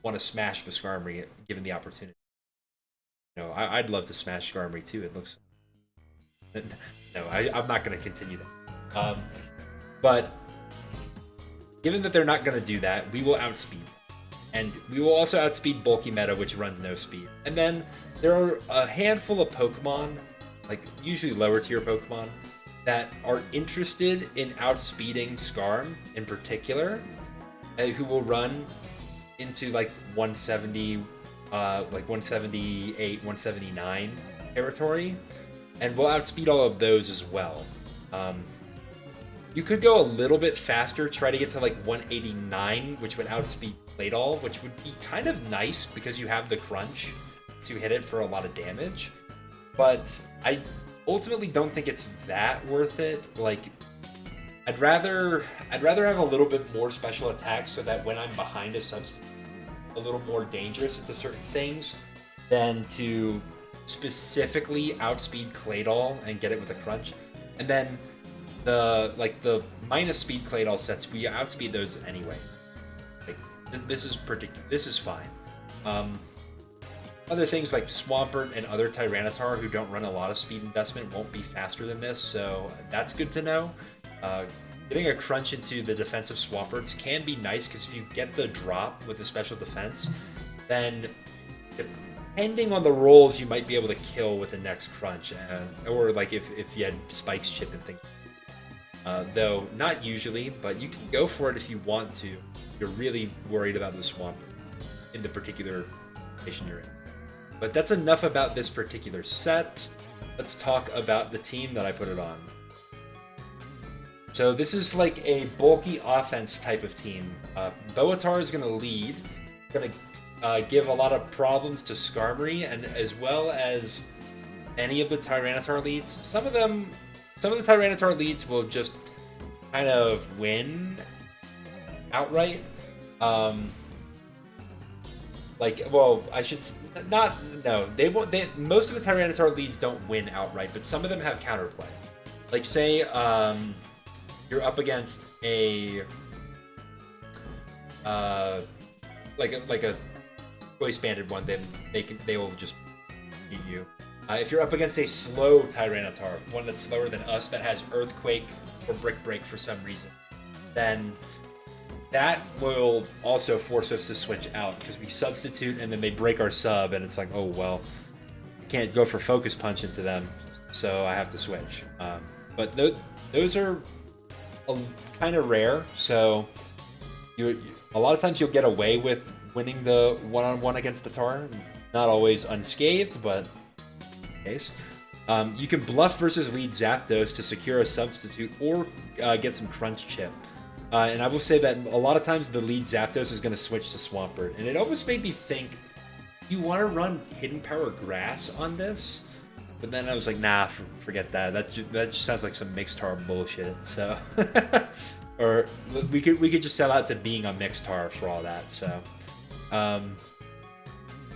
want to smash the Skarmory given the opportunity. You know, I'd love to smash Skarmory too. It looks. No, I'm not going to continue that. But given that they're not going to do that, we will outspeed. And we will also outspeed Bulky Meta, which runs no speed. And then there are a handful of Pokemon, like usually lower tier Pokemon, that are interested in outspeeding Skarm in particular, who will run into like 170, like 178, 179 territory, and we'll outspeed all of those as well. You could go a little bit faster, try to get to like 189, which would outspeed Claydol, which would be kind of nice because you have the crunch to hit it for a lot of damage. But I ultimately don't think it's that worth it. Like, I'd rather have a little bit more special attacks so that when I'm behind a substitute, a little more dangerous into certain things than to specifically outspeed Claydol and get it with a crunch. And then the minus speed Claydol sets, we outspeed those anyway. Like this is fine. Other things like Swampert and other Tyranitar who don't run a lot of speed investment won't be faster than this, so that's good to know. Getting a crunch into the defensive Swamperts can be nice because if you get the drop with the special defense, then depending on the rolls, you might be able to kill with the next crunch, or like if you had Spike's Chip and things. Though not usually, but you can go for it if you want to. You're really worried about the Swampert in the particular position you're in. But that's enough about this particular set. Let's talk about the team that I put it on. So this is like a bulky offense type of team. BoahTar is going to lead. Going to give a lot of problems to Skarmory, and as well as any of the Tyranitar leads. Some of the Tyranitar leads will just kind of win outright. Like, well, I should not. No, they won't. Most of the Tyranitar leads don't win outright, but some of them have counterplay. Like, say, you're up against a like a choice banded one, then they will just beat you. If you're up against a slow Tyranitar, one that's slower than us, that has Earthquake or Brick Break for some reason, then that will also force us to switch out because we substitute and then they break our sub, and it's like, oh well, I can't go for Focus Punch into them, so I have to switch. But those are kind of rare, so a lot of times you'll get away with winning the one-on-one against the Tar. Not always unscathed, but case. You can bluff versus lead Zapdos to secure a substitute or get some crunch chip. And I will say that a lot of times the lead Zapdos is going to switch to Swampert. And it almost made me think, you want to run Hidden Power Grass on this? But then I was like, nah, forget that. That just sounds like some Mixed Tar bullshit. So, or we could just sell out to being a Mixed Tar for all that. So,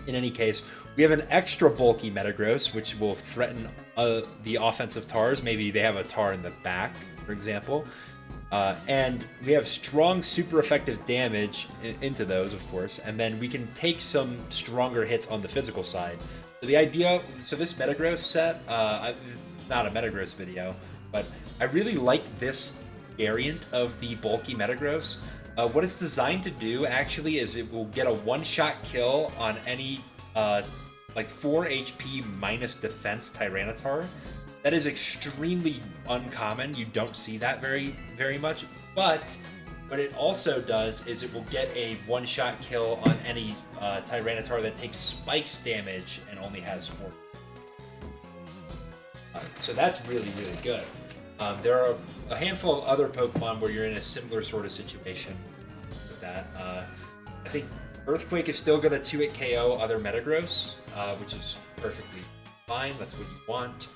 in any case, we have an extra bulky Metagross, which will threaten the offensive Tars. Maybe they have a Tar in the back, for example. And we have strong, super effective damage into those, of course. And then we can take some stronger hits on the physical side. So the idea, so this Metagross set, not a Metagross video, but I really like this variant of the bulky Metagross. What it's designed to do, actually, is it will get a one-shot kill on any, like 4 HP minus defense Tyranitar. That is extremely uncommon. You don't see that very much. But what it also does is it will get a one-shot kill on any Tyranitar that takes spikes damage and only has 4. So that's really, really good. There are a handful of other Pokemon where you're in a similar sort of situation with that. I think Earthquake is still going to 2-hit KO other Metagross, which is perfectly fine. That's what you want.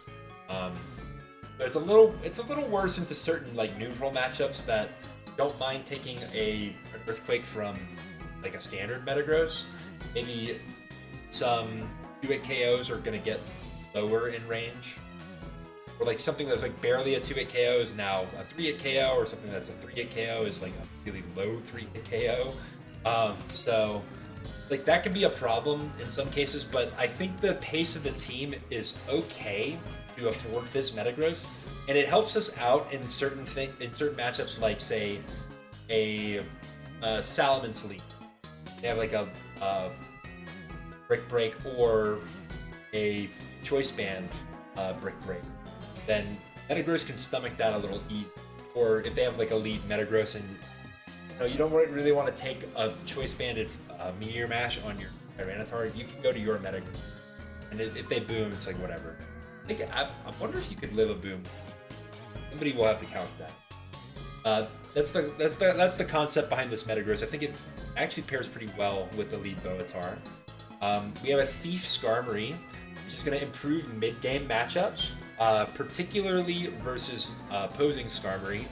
But it's a little worse into certain like neutral matchups that don't mind taking an Earthquake from like a standard Metagross. Maybe some 2-hit KOs are gonna get lower in range, or like something that's like barely a 2-hit KO is now a 3-hit KO, or something that's a 3-hit KO is like a really low 3-hit KO. So like that can be a problem in some cases, but I think the pace of the team is okay to afford this Metagross, and it helps us out in certain matchups, like say a Salaman's Leap. They have like a Brick Break or a Choice Band Brick Break. Then Metagross can stomach that a little easy. Or if they have like a lead Metagross and you don't really want to take a Choice Banded Meteor Mash on your Tyranitar, you can go to your Metagross, and if they boom, it's like whatever. I wonder if you could live a boom. Somebody will have to count that. That's the concept behind this Metagross. I think it actually pairs pretty well with the lead Boatar. We have a Thief Skarmory, which is going to improve mid-game matchups, particularly versus opposing Skarmory.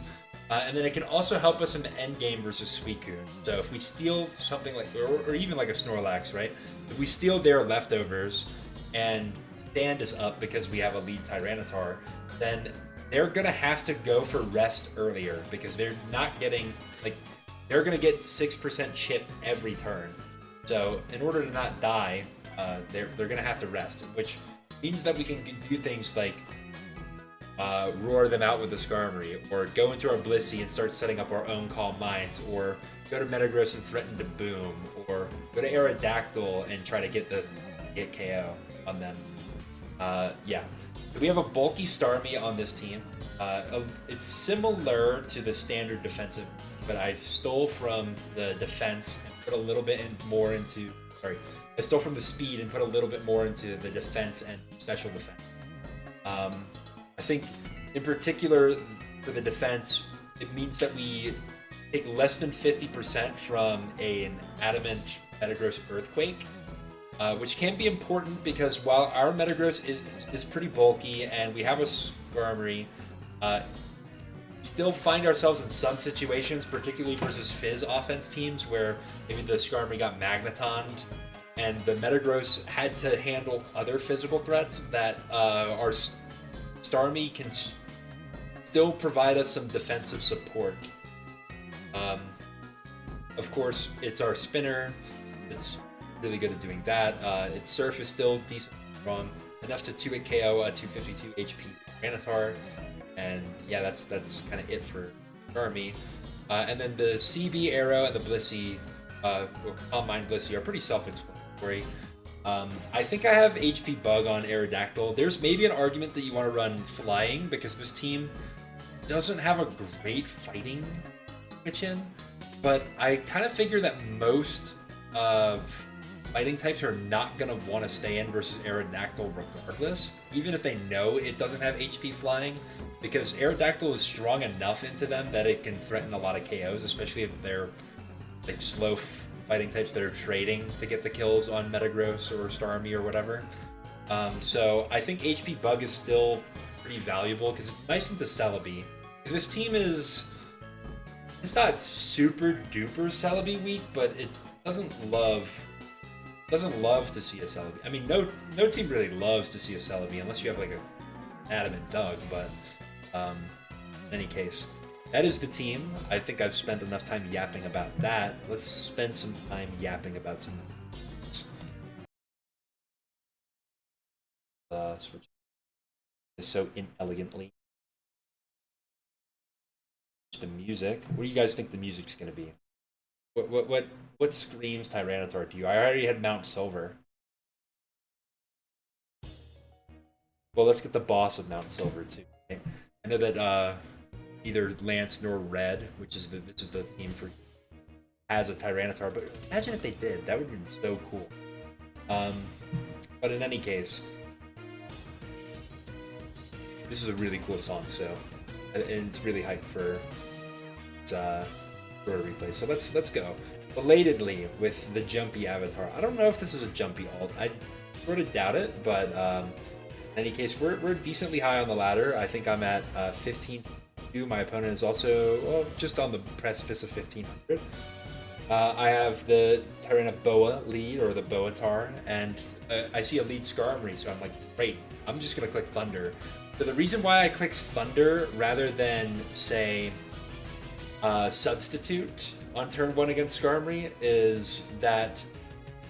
And then it can also help us in the end game versus Suicune. So if we steal something like, or even like a Snorlax, right? If we steal their leftovers and stand is up because we have a lead Tyranitar, then they're gonna have to go for rest earlier because they're not getting, like, they're gonna get 6% chip every turn. So in order to not die, they're gonna have to rest, which means that we can do things like roar them out with the Skarmory, or go into our Blissey and start setting up our own Calm Minds, or go to Metagross and threaten to boom, or go to Aerodactyl and try to get KO on them. Yeah, we have a bulky Starmie on this team. It's similar to the standard defensive, but I stole from the defense and put a little bit more into. Sorry, I stole from the speed and put a little bit more into the defense and special defense. I think, in particular, for the defense, it means that we take less than 50% from an Adamant Metagross Earthquake. Which can be important because while our Metagross is pretty bulky and we have a Skarmory, we still find ourselves in some situations, particularly versus Fizz offense teams, where maybe the Skarmory got Magnetoned and the Metagross had to handle other physical threats that our Starmie can still provide us some defensive support. Of course, it's our Spinner. It's really good at doing that. Its Surf is still decent strong, enough to 2-hit KO a 252 HP Tyranitar, and yeah, that's kind of it for Starmie. And then the CB Arrow and the Blissey, or Calm Mind Blissey, are pretty self-explanatory. I think I have HP Bug on Aerodactyl. There's maybe an argument that you want to run Flying because this team doesn't have a great fighting pitch in, but I kind of figure that most of fighting types are not going to want to stay in versus Aerodactyl regardless, even if they know it doesn't have HP flying, because Aerodactyl is strong enough into them that it can threaten a lot of KOs, especially if they're like slow fighting types that are trading to get the kills on Metagross or Starmie or whatever. So I think HP Bug is still pretty valuable because it's nice into Celebi. This team is... It's not super duper Celebi weak, but it doesn't love to see a Celebi. I mean, no team really loves to see a Celebi unless you have like a Adam and Doug. But in any case, that is the team. I think I've spent enough time yapping about that. Let's spend some time yapping about some. Switch so inelegantly. The music. What do you guys think the music's gonna be? What screams Tyranitar to you? I already had Mount Silver. Well, let's get the boss of Mount Silver too. Okay? I know that neither Lance nor Red, which is the theme for, has a Tyranitar, but imagine if they did. That would have been so cool. But in any case, this is a really cool song. So, and it's really hyped for replay. So let's go. Belatedly with the jumpy avatar. I don't know if this is a jumpy alt. I sort of doubt it, but in any case, we're decently high on the ladder. I think I'm at 15.2. My opponent is also just on the precipice of 1500. I have the TyraniBoah lead, or the BoahTar, and I see a lead Skarmory, so I'm like, great, I'm just gonna click Thunder. So the reason why I click Thunder rather than, say, Substitute on turn 1 against Skarmory is that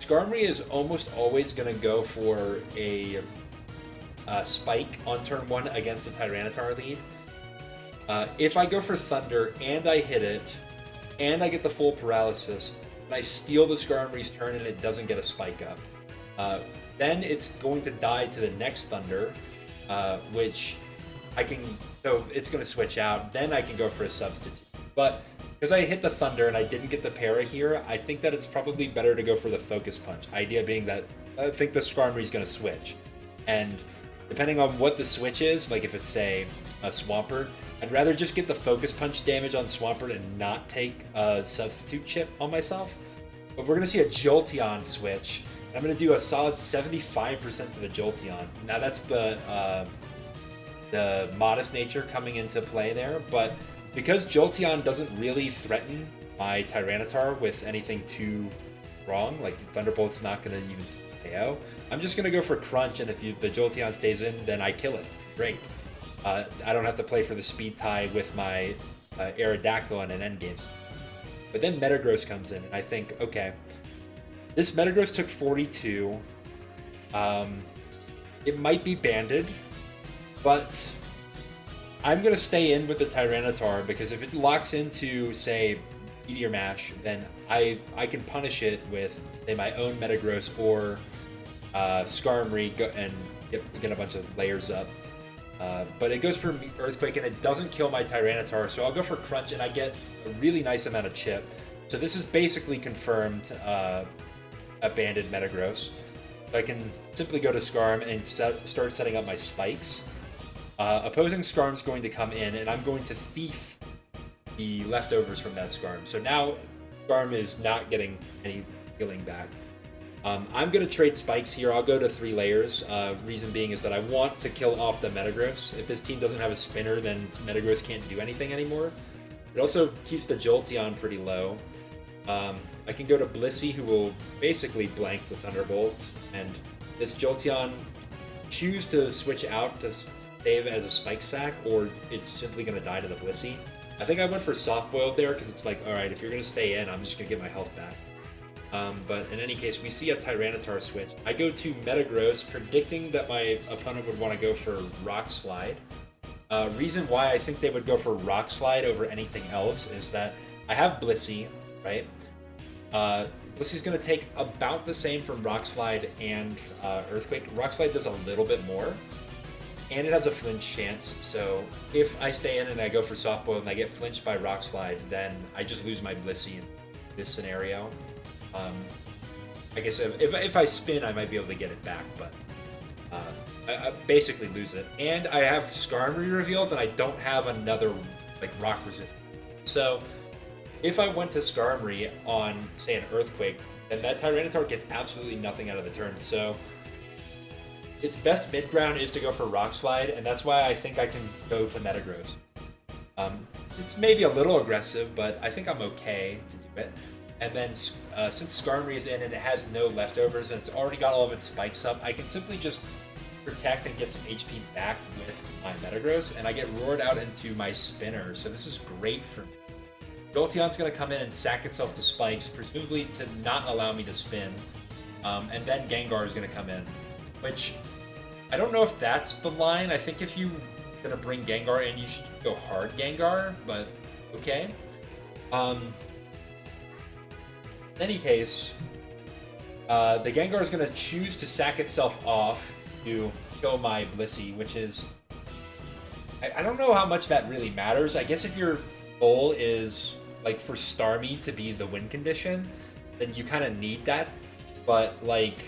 Skarmory is almost always going to go for a Spike on turn 1 against a Tyranitar lead. If I go for Thunder and I hit it, and I get the full paralysis, and I steal the Skarmory's turn and it doesn't get a Spike up, then it's going to die to the next Thunder, which I can... So it's going to switch out, then I can go for a Substitute. But because I hit the Thunder and I didn't get the para here, I think that it's probably better to go for the Focus Punch. Idea being that I think the Skarmory's going to switch. And depending on what the switch is, like if it's, say, a Swampert, I'd rather just get the Focus Punch damage on Swampert and not take a Substitute chip on myself. But we're going to see a Jolteon switch. And I'm going to do a solid 75% to the Jolteon. Now that's the Modest Nature coming into play there, but because Jolteon doesn't really threaten my Tyranitar with anything too wrong, like Thunderbolt's not going to even KO, I'm just going to go for Crunch, and if the Jolteon stays in, then I kill it. Great. I don't have to play for the speed tie with my Aerodactyl on an endgame. But then Metagross comes in, and I think, okay, this Metagross took 42. It might be banded, but I'm going to stay in with the Tyranitar because if it locks into, say, Meteor Mash, then I can punish it with, say, my own Metagross or Skarmory and get a bunch of layers up. But it goes for Earthquake and it doesn't kill my Tyranitar, so I'll go for Crunch and I get a really nice amount of chip. So this is basically confirmed a banded Metagross. So I can simply go to Skarm and start setting up my spikes. Opposing Skarm's going to come in, and I'm going to thief the leftovers from that Skarm. So now Skarm is not getting any healing back. I'm going to trade spikes here. I'll go to 3 layers. Reason being is that I want to kill off the Metagross. If this team doesn't have a spinner, then Metagross can't do anything anymore. It also keeps the Jolteon pretty low. I can go to Blissey, who will basically blank the Thunderbolt, and this Jolteon choose to switch out to save as a Spike Sack, or it's simply going to die to the Blissey. I think I went for Soft Boiled there because it's like, alright, if you're going to stay in, I'm just going to get my health back. But in any case, we see a Tyranitar switch. I go to Metagross, predicting that my opponent would want to go for Rock Slide. Reason why I think they would go for Rock Slide over anything else is that I have Blissey, right? Blissey's going to take about the same from Rock Slide and Earthquake. Rock Slide does a little bit more, and it has a flinch chance. So if I stay in and I go for Soft Boiled and I get flinched by Rock Slide, then I just lose my Blissey in this scenario. I guess if I spin, I might be able to get it back, but I basically lose it. And I have Skarmory revealed, and I don't have another like rock resist. So if I went to Skarmory on, say, an Earthquake, then that Tyranitar gets absolutely nothing out of the turn. So its best mid ground is to go for Rock Slide, and that's why I think I can go to Metagross. It's maybe a little aggressive, but I think I'm okay to do it. And then since Skarmory is in and it has no leftovers and it's already got all of its spikes up, I can simply just protect and get some HP back with my Metagross, and I get roared out into my spinner, so this is great for me. Jolteon's going to come in and sack itself to spikes, presumably to not allow me to spin, and then Gengar is going to come in, which I don't know if that's the line. I think if you're going to bring Gengar in, you should go hard Gengar, but okay. In any case, the Gengar is going to choose to sack itself off to kill my Blissey, which is... I don't know how much that really matters. I guess if your goal is, like, for Starmie to be the win condition, then you kind of need that. But, like...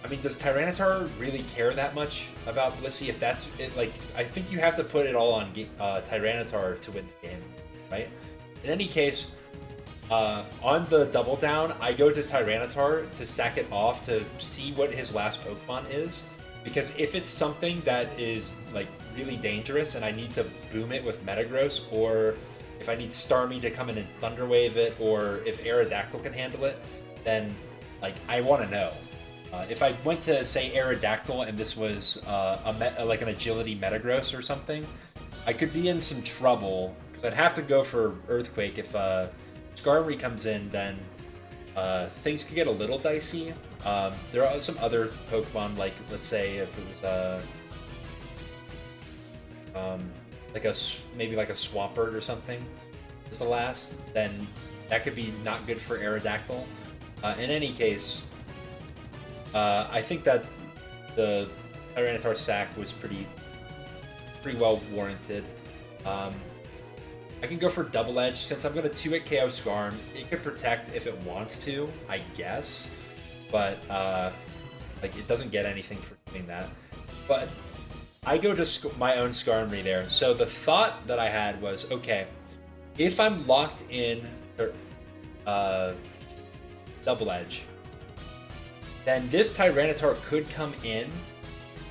I mean, does Tyranitar really care that much about Blissey? If that's it, like, I think you have to put it all on Tyranitar to win the game, right? In any case, on the double down, I go to Tyranitar to sack it off to see what his last Pokemon is. Because if it's something that is, like, really dangerous and I need to boom it with Metagross, or if I need Starmie to come in and Thunder Wave it, or if Aerodactyl can handle it, then, like, I want to know. If I went to, say, Aerodactyl and this was like an Agility Metagross or something, I could be in some trouble, because I'd have to go for Earthquake. If Skarmory comes in, then things could get a little dicey. There are some other Pokemon, like, let's say if it was maybe like a Swampert or something is the last, then that could be not good for Aerodactyl. In any case, I think that the Tyranitar sack was pretty well warranted. I can go for Double Edge since I'm going to 2-hit KO Skarm. It could protect if it wants to, I guess, but like, it doesn't get anything for doing that. But I go to my own Skarmory there. So the thought that I had was, okay, if I'm locked in Double Edge, then this Tyranitar could come in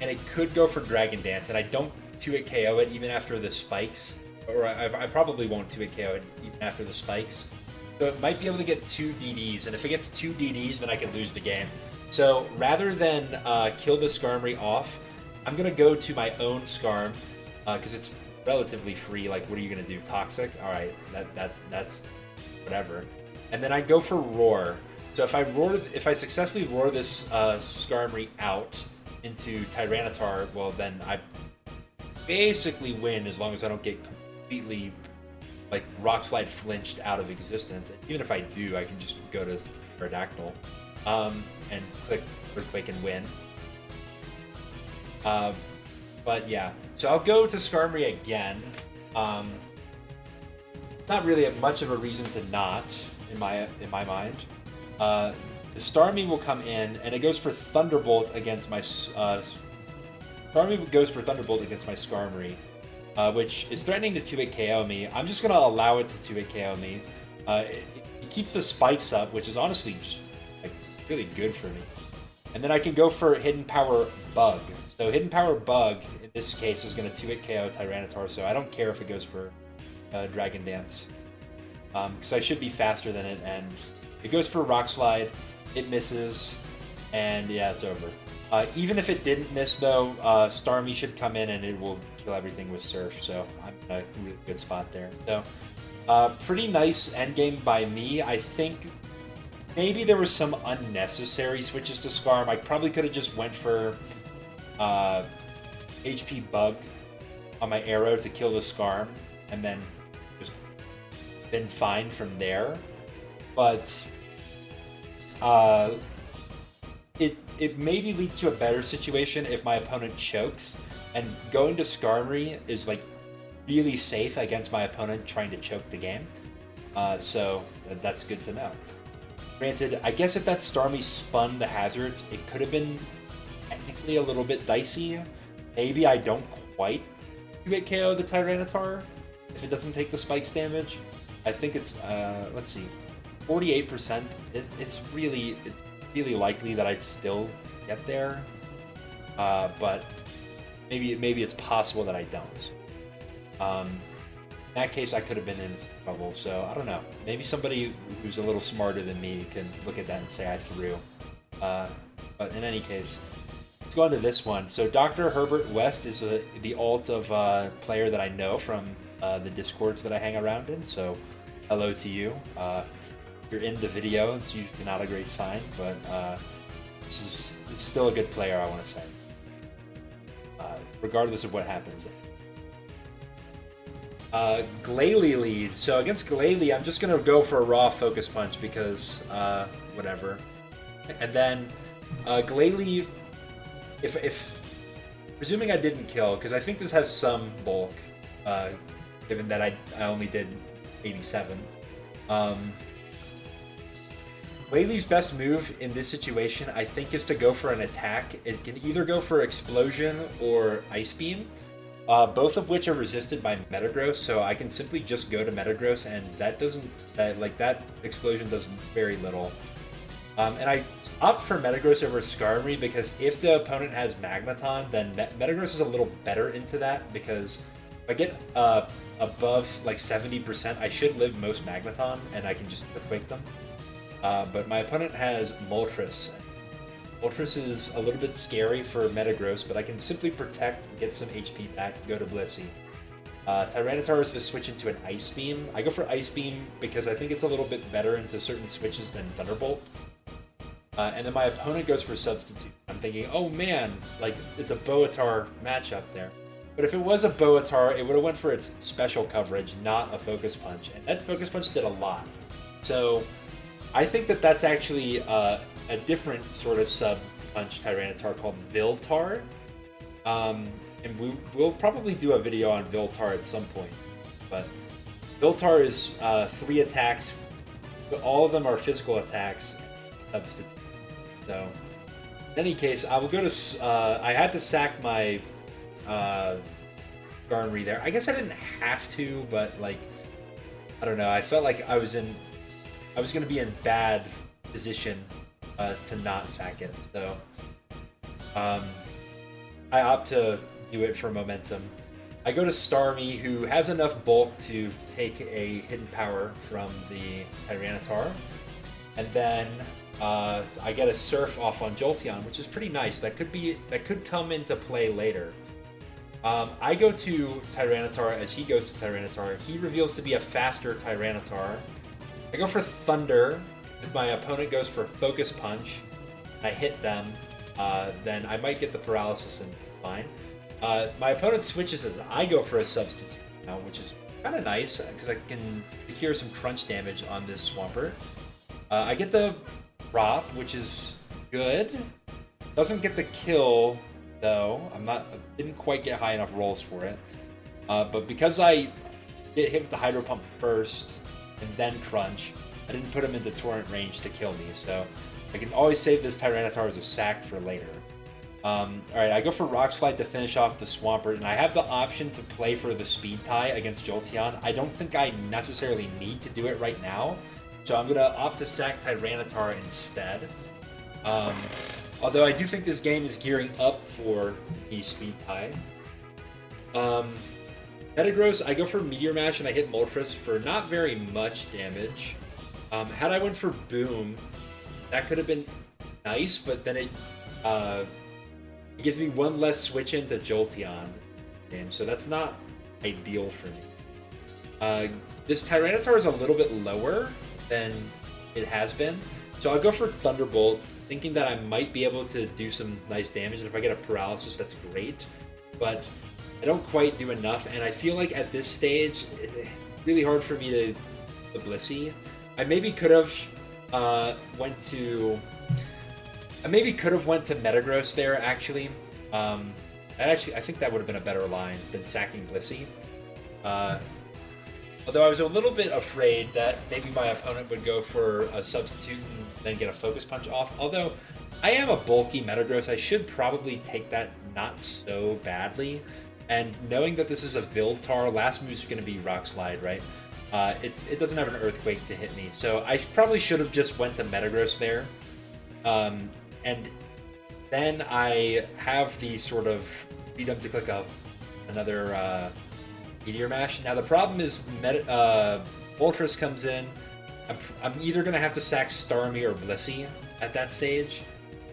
and it could go for Dragon Dance, and I don't 2-hit KO it even after the spikes, or I probably won't 2-hit KO it even after the spikes. So it might be able to get 2 DDs, and if it gets 2 DDs, then I can lose the game. So rather than kill the Skarmory off, I'm going to go to my own Skarm, because it's relatively free. Like, what are you going to do? Toxic? Alright, that's whatever. And then I go for Roar. So if I successfully roar this Skarmory out into Tyranitar, well, then I basically win as long as I don't get completely, like, Rock Slide flinched out of existence. And even if I do, I can just go to Aerodactyl and click Earthquake and win. But yeah, so I'll go to Skarmory again. Not really much of a reason to not, in my mind. The Starmie will come in, and it goes for Thunderbolt against my Skarmory, which is threatening to 2-hit KO me. I'm just gonna allow it to 2-hit KO me. It keeps the spikes up, which is honestly just, like, really good for me. And then I can go for Hidden Power Bug. So Hidden Power Bug in this case is gonna 2-hit KO Tyranitar, so I don't care if it goes for Dragon Dance, because I should be faster than it, and it goes for Rock Slide, it misses, and yeah, it's over. Even if it didn't miss, though, Starmie should come in and it will kill everything with Surf, so I'm in a really good spot there. So, pretty nice endgame by me. I think maybe there was some unnecessary switches to Skarm. I probably could have just went for HP Bug on my arrow to kill the Skarm, and then just been fine from there. But it maybe leads to a better situation if my opponent chokes, and going to Skarmory is, like, really safe against my opponent trying to choke the game. So that's good to know. Granted, I guess if that Starmie spun the hazards, it could have been technically a little bit dicey. Maybe I don't quite 2-hit KO the Tyranitar if it doesn't take the spikes damage. I think it's, let's see, 48%. It's really likely that I'd still get there. But maybe it's possible that I don't. In that case, I could have been in trouble. So I don't know. Maybe somebody who's a little smarter than me can look at that and say I threw. But in any case, let's go on to this one. So Dr. Herbert West is the alt of a player that I know from the Discords that I hang around in. So hello to you. You're in the video. It's usually not a great sign, but this is still a good player, I want to say. Regardless of what happens. Glalie lead. So against Glalie, I'm just going to go for a raw focus punch because whatever. And then Glalie, if presuming I didn't kill, because I think this has some bulk, given that I only did 87. Glailie's best move in this situation, I think, is to go for an attack. It can either go for Explosion or Ice Beam, both of which are resisted by Metagross, so I can simply just go to Metagross, and that Explosion does very little. And I opt for Metagross over Skarmory because if the opponent has Magneton, then Metagross is a little better into that, because if I get above like 70%, I should live most Magneton, and I can just Earthquake them. But my opponent has Moltres. Moltres is a little bit scary for Metagross, but I can simply protect, get some HP back, go to Blissey. Tyranitar is the switch into an Ice Beam. I go for Ice Beam because I think it's a little bit better into certain switches than Thunderbolt. And then my opponent goes for Substitute. I'm thinking, oh man, like it's a BoahTar matchup there. But if it was a BoahTar, it would have went for its special coverage, not a Focus Punch. And that Focus Punch did a lot. So I think that that's actually a different sort of sub-punch Tyranitar called BoahTar. And we'll probably do a video on BoahTar at some point. But BoahTar is 3 attacks. All of them are physical attacks. Substitute. So, in any case, I will go to... I had to sack my Skarmory there. I guess I didn't have to, but like... I don't know. I felt like I was going to be in bad position to not sack it. So, I opt to do it for momentum. I go to Starmie, who has enough bulk to take a hidden power from the Tyranitar. And then I get a Surf off on Jolteon, which is pretty nice. That could come into play later. I go to Tyranitar as he goes to Tyranitar. He reveals to be a faster Tyranitar. I go for Thunder. If my opponent goes for Focus Punch, I hit them, then I might get the paralysis and fine. My opponent switches as I go for a Substitute now, which is kind of nice because I can secure some crunch damage on this Swampert. I get the Drop, which is good. Doesn't get the kill though. I didn't quite get high enough rolls for it. But because I get hit with the Hydro Pump first and then Crunch, I didn't put him into Torrent range to kill me, so I can always save this Tyranitar as a sack for later. Alright, I go for Rock Slide to finish off the Swampert, and I have the option to play for the Speed Tie against Jolteon. I don't think I necessarily need to do it right now, so I'm going to opt to sack Tyranitar instead. Although I do think this game is gearing up for the Speed Tie. Metagross, I go for Meteor Mash and I hit Moltres for not very much damage. Had I went for Boom, that could have been nice, but then it gives me one less switch into Jolteon game, so that's not ideal for me. This Tyranitar is a little bit lower than it has been, so I'll go for Thunderbolt, thinking that I might be able to do some nice damage, and if I get a paralysis, that's great, but I don't quite do enough, and I feel like at this stage, it's really hard for me to Blissey. I maybe could have went to Metagross there, actually. I think that would have been a better line than sacking Blissey. Although I was a little bit afraid that maybe my opponent would go for a Substitute and then get a Focus Punch off. Although I am a bulky Metagross, I should probably take that not so badly. And knowing that this is a BoahTar, last move is going to be Rock Slide, right? It doesn't have an Earthquake to hit me, so I probably should have just went to Metagross there. And then I have the sort of freedom to click up another Meteor Mash. Now the problem is Moltres comes in. I'm either going to have to sack Starmie or Blissey at that stage.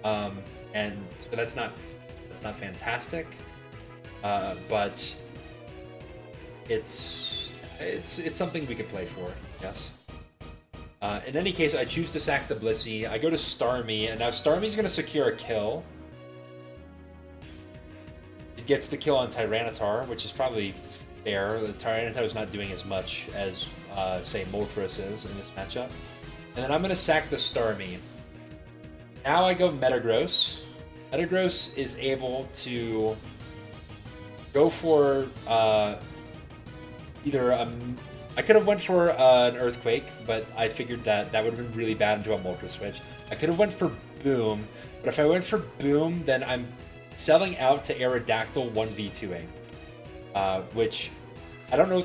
And so that's not fantastic. But it's something we could play for, yes. In any case, I choose to sack the Blissey. I go to Starmie, and now Starmie's going to secure a kill. It gets the kill on Tyranitar, which is probably fair. The Tyranitar is not doing as much as, say, Moltres is in this matchup. And then I'm going to sack the Starmie. Now I go Metagross. Metagross is able to go for either I could have went for an Earthquake, but I figured that would have been really bad into a Moltres switch. I could have went for Boom, but if I went for Boom, then I'm selling out to Aerodactyl 1v2ing, which I don't know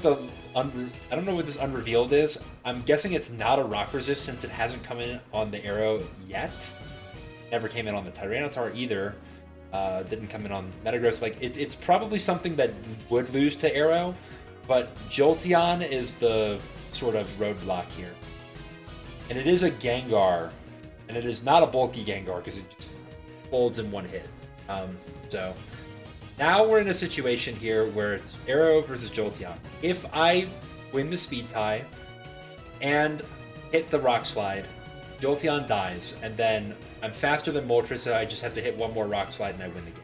what this unrevealed is. I'm guessing it's not a Rock Resist since it hasn't come in on the Aero yet. Never came in on the Tyranitar either. Didn't come in on Metagross. Like it's probably something that would lose to Aero, but Jolteon is the sort of roadblock here. And it is a Gengar, and it is not a bulky Gengar because it just folds in one hit. So now we're in a situation here where it's Aero versus Jolteon. If I win the speed tie and hit the Rock Slide, Jolteon dies, and then I'm faster than Moltres, so I just have to hit one more Rock Slide and I win the game.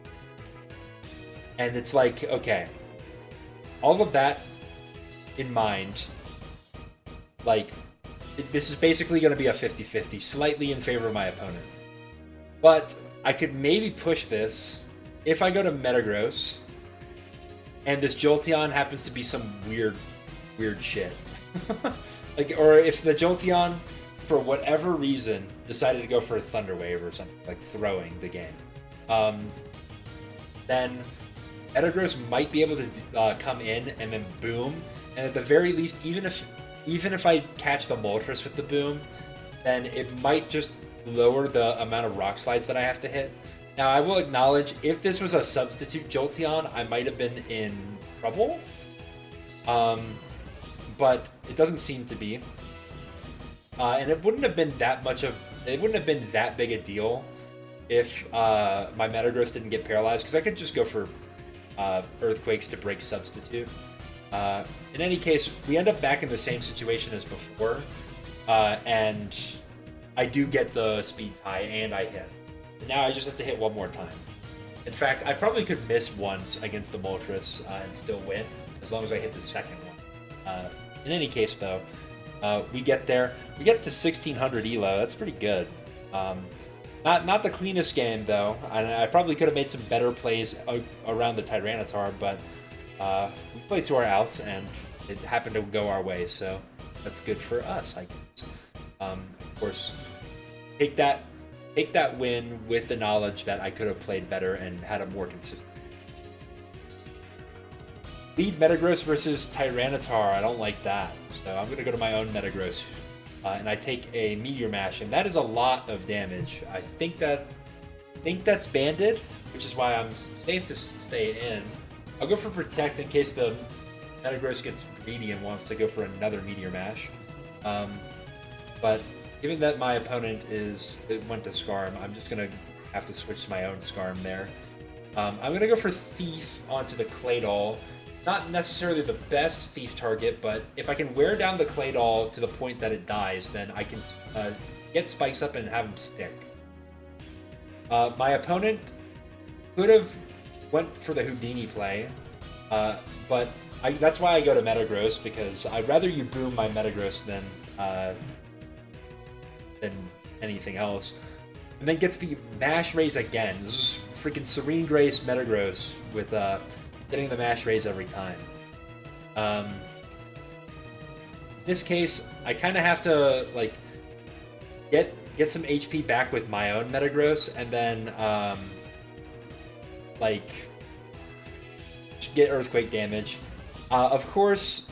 And it's like, okay, all of that in mind, like, this is basically going to be a 50-50, slightly in favor of my opponent. But I could maybe push this if I go to Metagross, and this Jolteon happens to be some weird shit. Like, or if the Jolteon, for whatever reason, decided to go for a Thunder Wave or something, like throwing the game, then Metagross might be able to come in and then Boom, and at the very least, even if I catch the Moltres with the Boom, then it might just lower the amount of Rock Slides that I have to hit. Now, I will acknowledge, if this was a substitute Jolteon, I might have been in trouble, but it doesn't seem to be. And it wouldn't have been that big a deal if my Metagross didn't get paralyzed, because I could just go for Earthquakes to break substitute. In any case, we end up back in the same situation as before, and I do get the speed tie and I hit. And now I just have to hit one more time. In fact, I probably could miss once against the Moltres and still win, as long as I hit the second one. In any case, though, we get there. We get to 1600 elo. That's pretty good. Not the cleanest game, though. I probably could have made some better plays around the Tyranitar, but we played to our outs, and it happened to go our way, so that's good for us, I guess. Of course, take that win with the knowledge that I could have played better and had a more consistent. Lead Metagross versus Tyranitar. I don't like that, so I'm going to go to my own Metagross, and I take a Meteor Mash, and that is a lot of damage. I think that's banded, which is why I'm safe to stay in. I'll go for Protect in case the Metagross gets greedy and wants to go for another Meteor Mash. But given that my opponent went to Skarm, I'm just going to have to switch to my own Skarm there. I'm going to go for Thief onto the Claydol. Not necessarily the best Thief target, but if I can wear down the Claydol to the point that it dies, then I can get Spikes up and have him stick. My opponent could have went for the Houdini play, but that's why I go to Metagross, because I'd rather you boom my Metagross than anything else. And then gets the Mash Raise again. This is freaking Serene Grace Metagross with getting the Mash Raise every time. In this case, I kind of have to like get get some HP back with my own Metagross, and then like get Earthquake damage. Of course,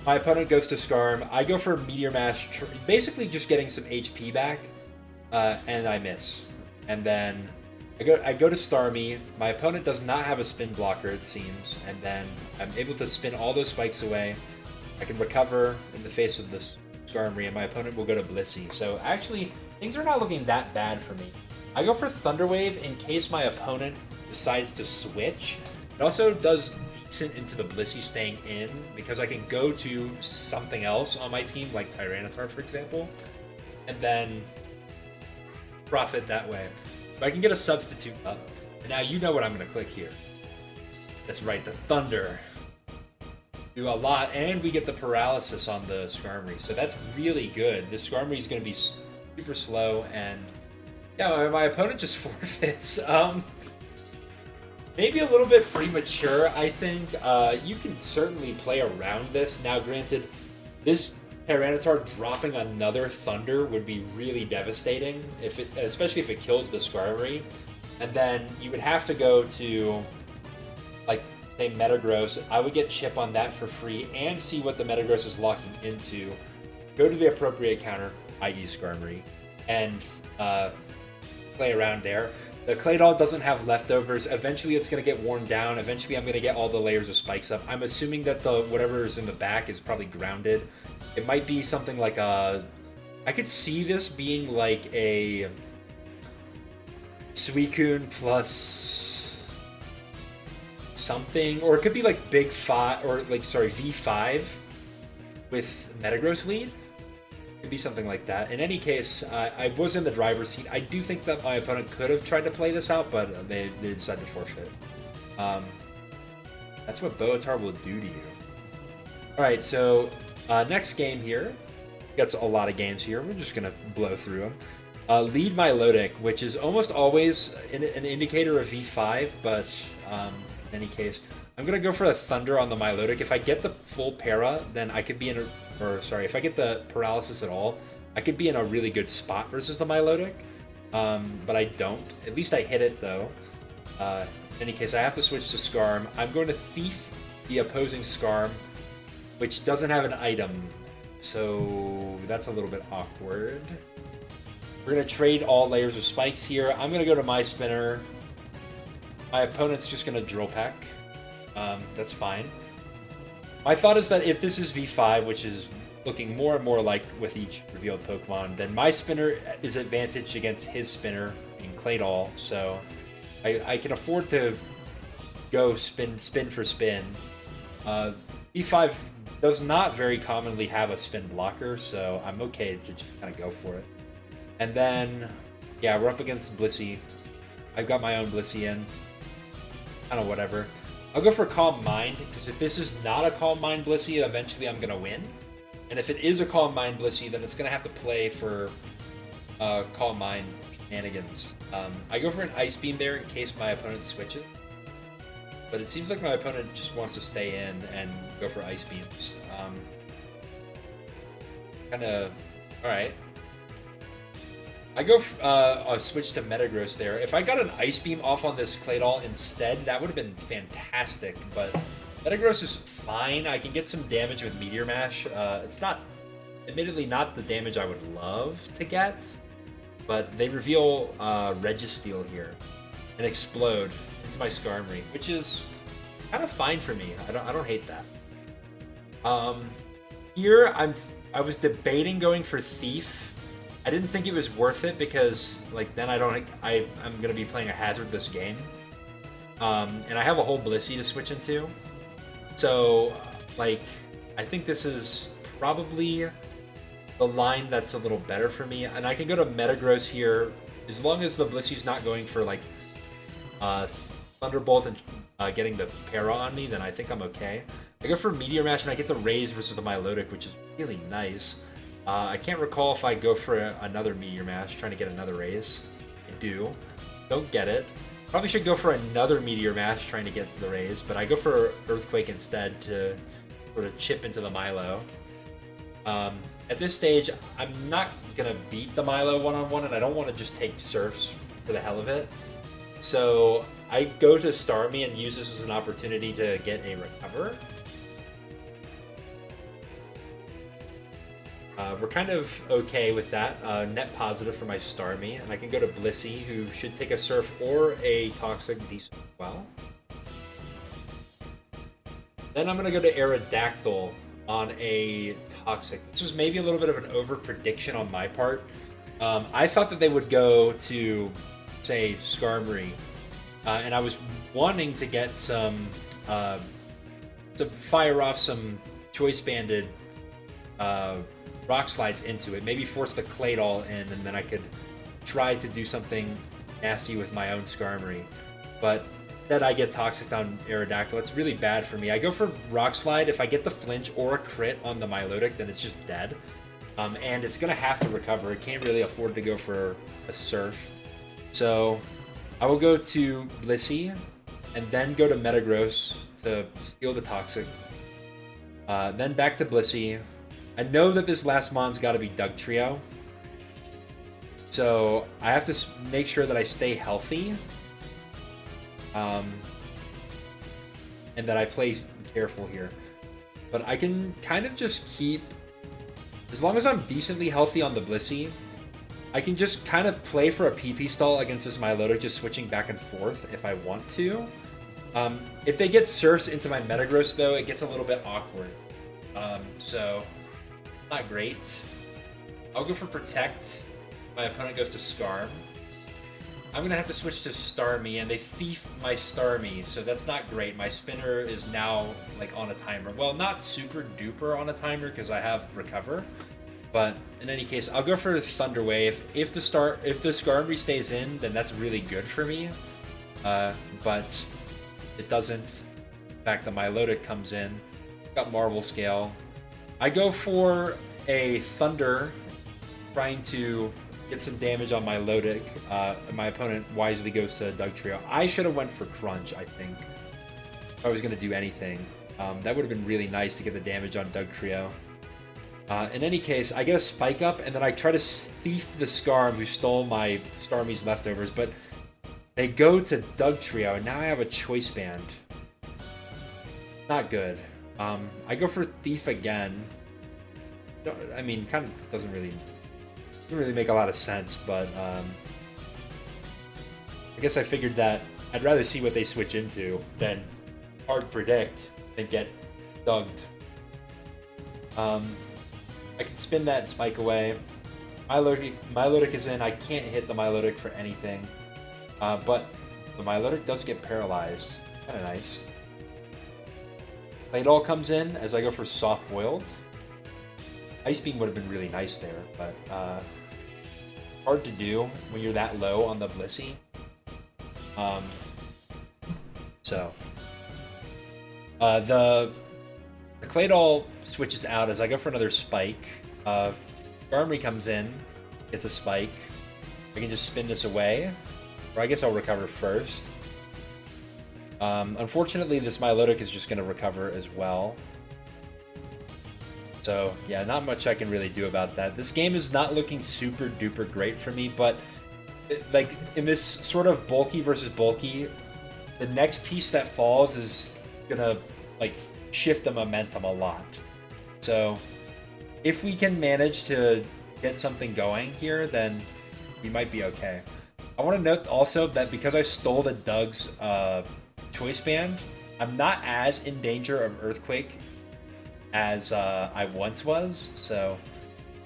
my opponent goes to Skarm. I go for Meteor Mash, basically just getting some HP back, and I miss. And then I go to Starmie. My opponent does not have a spin blocker, it seems, and then I'm able to spin all those spikes away. I can recover in the face of this Skarmory, and my opponent will go to Blissey. So actually, things are not looking that bad for me. I go for Thunder Wave in case my opponent decides to switch. It also does decent into the Blissey staying in, because I can go to something else on my team, like Tyranitar, for example, and then profit that way. So I can get a substitute up. And now you know what I'm going to click here. That's right, the Thunder. Do a lot, and we get the paralysis on the Skarmory. So that's really good. This Skarmory is going to be super slow, and yeah, my opponent just forfeits. Maybe a little bit premature, I think. You can certainly play around this. Now, granted, this Tyranitar dropping another Thunder would be really devastating, especially if it kills the Skarmory. And then you would have to go to, like, say, Metagross. I would get Chip on that for free and see what the Metagross is locking into. Go to the appropriate counter, i.e. Skarmory, and play around there. The Claydol doesn't have leftovers. Eventually it's going to get worn down. Eventually I'm going to get all the layers of spikes up. I'm assuming that the whatever is in the back is probably grounded. It might be something like a... I could see this being like a Suicune plus something. Or it could be like Big 5, or like, sorry, V5 with Metagross lead. Could be something like that. In any case, I was in the driver's seat. I do think that my opponent could have tried to play this out, but they decided to forfeit. That's what Boatar will do to you. Alright, so next game here. Got a lot of games here. We're just going to blow through them. Lead Milotic, which is almost always an indicator of V5, but in any case, I'm going to go for a Thunder on the Milotic. If I get the full para, then I could be in a... Or, sorry, if I get the paralysis at all, I could be in a really good spot versus the Milotic. But I don't. At least I hit it, though. In any case, I have to switch to Skarm. I'm going to Thief the opposing Skarm, which doesn't have an item. So that's a little bit awkward. We're going to trade all layers of spikes here. I'm going to go to my spinner. My opponent's just going to Drill Peck. That's fine. My thought is that if this is V5, which is looking more and more like with each revealed Pokemon, then my spinner is advantaged against his spinner, being Claydol, so I can afford to go spin for spin. V5 does not very commonly have a spin blocker, so I'm okay to just kind of go for it. And then, yeah, we're up against Blissey. I've got my own Blissey in. Kind of whatever. I'll go for Calm Mind, because if this is not a Calm Mind Blissey, eventually I'm going to win. And if it is a Calm Mind Blissey, then it's going to have to play for Calm Mind shenanigans. I go for an Ice Beam there in case my opponent switches. But it seems like my opponent just wants to stay in and go for Ice Beams. Alright. I go switch to Metagross there. If I got an Ice Beam off on this Claydol instead, that would have been fantastic. But Metagross is fine. I can get some damage with Meteor Mash. It's not, admittedly, not the damage I would love to get. But they reveal Registeel here and explode into my Skarmory, which is kind of fine for me. I don't hate that. Here I was debating going for Thief. I didn't think it was worth it because, like, then I'm gonna be playing a hazardless game, and I have a whole Blissey to switch into. So, like, I think this is probably the line that's a little better for me, and I can go to Metagross here as long as the Blissey's not going for like Thunderbolt and getting the para on me. Then I think I'm okay. I go for Meteor Mash and I get the Raise versus the Milotic, which is really nice. I can't recall if I go for another Meteor Mash, trying to get another Raise. I do. Don't get it. Probably should go for another Meteor Mash, trying to get the Raise, but I go for Earthquake instead to sort of chip into the Milo. And at this stage, I'm not gonna beat the Milo one-on-one, and I don't want to just take Surfs for the hell of it. So I go to Starmie and use this as an opportunity to get a recover. We're kind of okay with that. Net positive for my Starmie, and I can go to Blissey, who should take a Surf or a Toxic decent as well. Then I'm going to go to Aerodactyl on a Toxic. This was maybe a little bit of an over-prediction on my part. I thought that they would go to, say, Skarmory, and I was wanting to get some, to fire off some Choice-Banded Rock Slides into it. Maybe force the Claydol in, and then I could try to do something nasty with my own Skarmory. But that I get Toxic on Aerodactyl. It's really bad for me. I go for Rock Slide. If I get the flinch or a crit on the Milotic, then it's just dead. And it's going to have to recover. It can't really afford to go for a Surf. So I will go to Blissey and then go to Metagross to steal the Toxic. Then back to Blissey. I know that this last Mon's got to be Dugtrio. So I have to make sure that I stay healthy. And that I play careful here. But I can kind of just keep... As long as I'm decently healthy on the Blissey, I can just kind of play for a PP stall against this Milotic, just switching back and forth if I want to. If they get Surfs into my Metagross, though, it gets a little bit awkward. So, not great. I'll go for Protect. My opponent goes to Skarm. I'm going to have to switch to Starmie, and they thief my Starmie, so that's not great. My spinner is now, like, on a timer. Well, not super duper on a timer, because I have Recover. But, in any case, I'll go for Thunder Wave. If the Skarmory stays in, then that's really good for me. But it doesn't. In fact, the Milotic comes in. Got Marble Scale. I go for a Thunder, trying to get some damage on my Milotic. My opponent wisely goes to Dugtrio. I should have went for Crunch, I think, if I was going to do anything. That would have been really nice to get the damage on Dugtrio. In any case, I get a Spike Up, and then I try to thief the Skarm who stole my Starmie's leftovers, but they go to Dugtrio, and now I have a Choice Band. Not good. I go for Thief again. I mean, kind of doesn't really make a lot of sense, but I guess I figured that I'd rather see what they switch into than hard predict and get dugged. I can spin that and Spike away. Milotic is in. I can't hit the Milotic for anything, but the Milotic does get paralyzed. Kind of nice. Claydol comes in as I go for Soft Boiled. Ice Beam would have been really nice there, but hard to do when you're that low on the Blissey. The Claydol switches out as I go for another Spike. Skarmory comes in, gets a Spike. I can just spin this away, or I guess I'll recover first. Unfortunately, this Milotic is just going to recover as well. So, yeah, not much I can really do about that. This game is not looking super duper great for me, but like in this sort of bulky versus bulky, the next piece that falls is gonna like shift the momentum a lot. So, if we can manage to get something going here, then we might be okay. I want to note also that because I stole the Doug's Choice Band, I'm not as in danger of Earthquake as I once was, so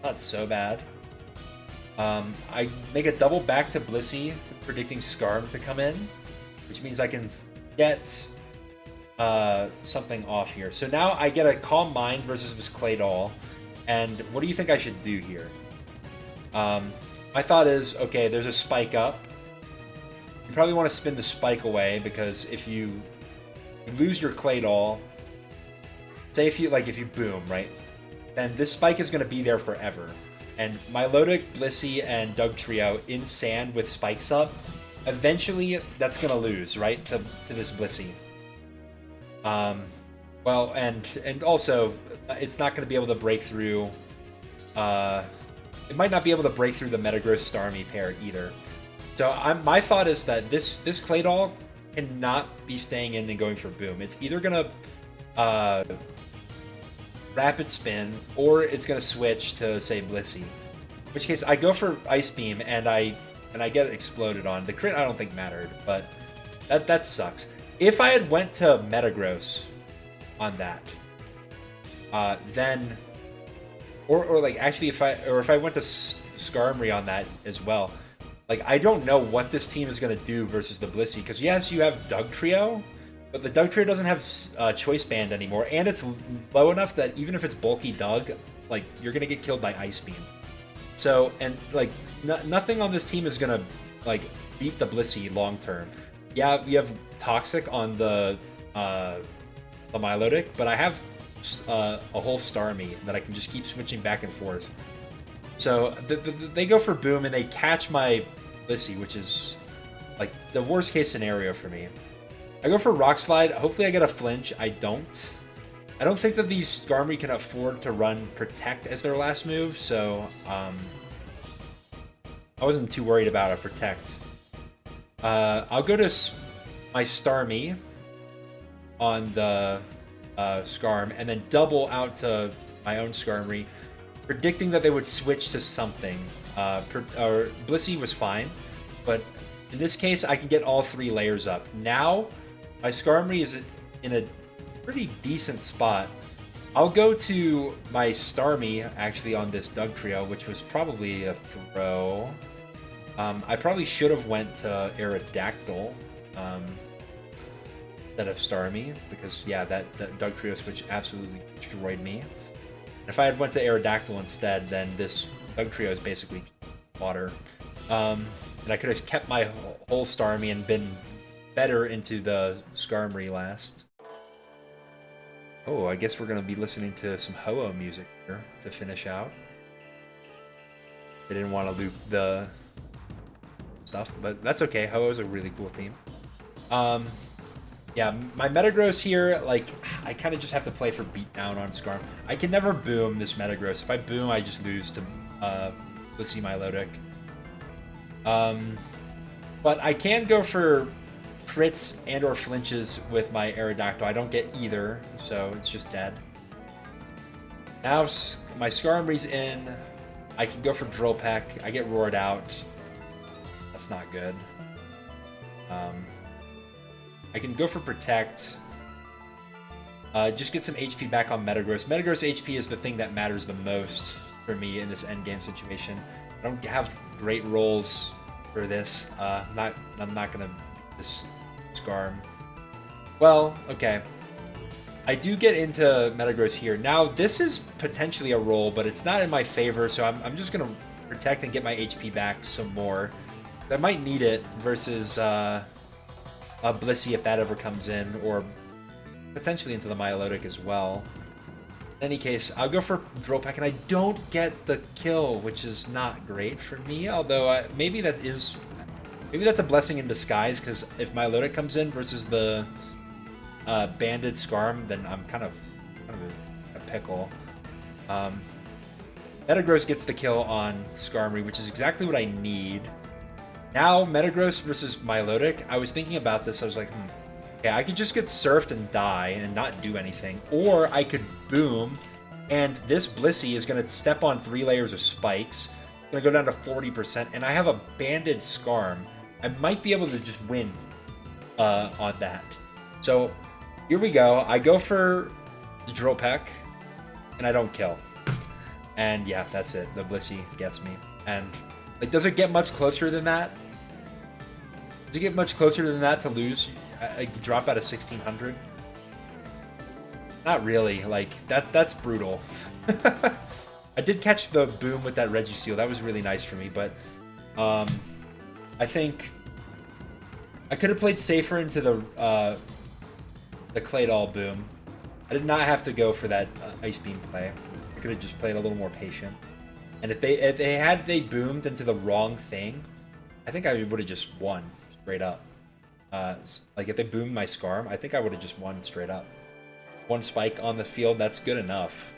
not so bad. I make a double back to Blissey, predicting Skarm to come in, which means I can get something off here. So now I get a Calm Mind versus this Claydol, and what do you think I should do here? My thought is, okay, there's a Spike Up. You probably want to spin the Spike away, because if you lose your Claydol, say if you boom, right? Then this Spike is going to be there forever. And Milotic, Blissey, and Dugtrio in sand with Spikes up, eventually that's going to lose, right? To this Blissey. Well, and also, it's not going to be able to break through it might not be able to break through the Metagross Starmie pair either. So my thought is that this Claydol cannot be staying in and going for Boom. It's either gonna Rapid Spin or it's gonna switch to say Blissey. In which case I go for Ice Beam and I get exploded on. The crit I don't think mattered, but that sucks. If I had went to Metagross on that, then or like actually if I went to Skarmory on that as well, like I don't know what this team is gonna do versus the Blissey, because yes, you have Doug Trio, but the Doug Trio doesn't have Choice Band anymore, and it's low enough that even if it's bulky Doug, like you're gonna get killed by Ice Beam. So and like nothing on this team is gonna like beat the Blissey long term. Yeah, we have Toxic on the Milotic, but I have a whole Starmie that I can just keep switching back and forth. So they go for Boom and they catch my Blissey, which is like the worst case scenario for me. I go for Rock Slide. Hopefully I get a flinch. I don't. I don't think that these Skarmory can afford to run Protect as their last move, so I wasn't too worried about a Protect. I'll go to my Starmie on the Skarm and then double out to my own Skarmory, predicting that they would switch to something. Or Blissey was fine, but in this case, I can get all 3 layers up. Now, my Skarmory is in a pretty decent spot. I'll go to my Starmie, actually, on this Doug Trio, which was probably a throw. I probably should have went to Aerodactyl instead of Starmie, because, yeah, that Doug Trio switch absolutely destroyed me. If I had went to Aerodactyl instead, then this Doug Trio is basically water. And I could have kept my whole Starmie and been better into the Skarmory last. Oh, I guess we're going to be listening to some Ho-Oh music here to finish out. I didn't want to loop the stuff, but that's okay. Ho-Oh is a really cool theme. Yeah, my Metagross here, like, I kind of just have to play for Beatdown on Skarm. I can never Boom this Metagross. If I Boom, I just lose to Blissey Milotic. But I can go for crits and or flinches with my Aerodactyl. I don't get either, so it's just dead. Now my Skarmory's in. I can go for Drill Peck. I get roared out. That's not good. I can go for Protect. Just get some HP back on Metagross. Metagross HP is the thing that matters the most for me in this endgame situation. I don't have great rolls for this. I'm not gonna this Skarm. Well, okay. I do get into Metagross here. Now, this is potentially a roll, but it's not in my favor, so I'm just gonna Protect and get my HP back some more. I might need it versus a Blissey if that ever comes in, or potentially into the Milotic as well. In any case, I'll go for Drill Peck, and I don't get the kill, which is not great for me, although maybe that's a blessing in disguise, because if Milotic comes in versus the Banded Skarm, then I'm kind of a pickle. Metagross gets the kill on Skarmory, which is exactly what I need. Now, Metagross versus Milotic, I was thinking about this, I was like, okay, I could just get surfed and die and not do anything, or I could Boom, and this Blissey is going to step on 3 layers of spikes, going to go down to 40%, and I have a Banded Skarm. I might be able to just win on that. So, here we go. I go for the Drill Peck, and I don't kill. And yeah, that's it. The Blissey gets me. And, like, does it get much closer than that? Does it get much closer than that to lose? I drop out of 1600? Not really. Like, that's brutal. I did catch the Boom with that Registeel. That was really nice for me, but I think I could have played safer into the Claydol Boom. I did not have to go for that Ice Beam play. I could have just played a little more patient. And if they boomed into the wrong thing, I think I would have just won straight up. Like if they boomed my Skarm, I think I would have just won straight up. 1 spike on the field, that's good enough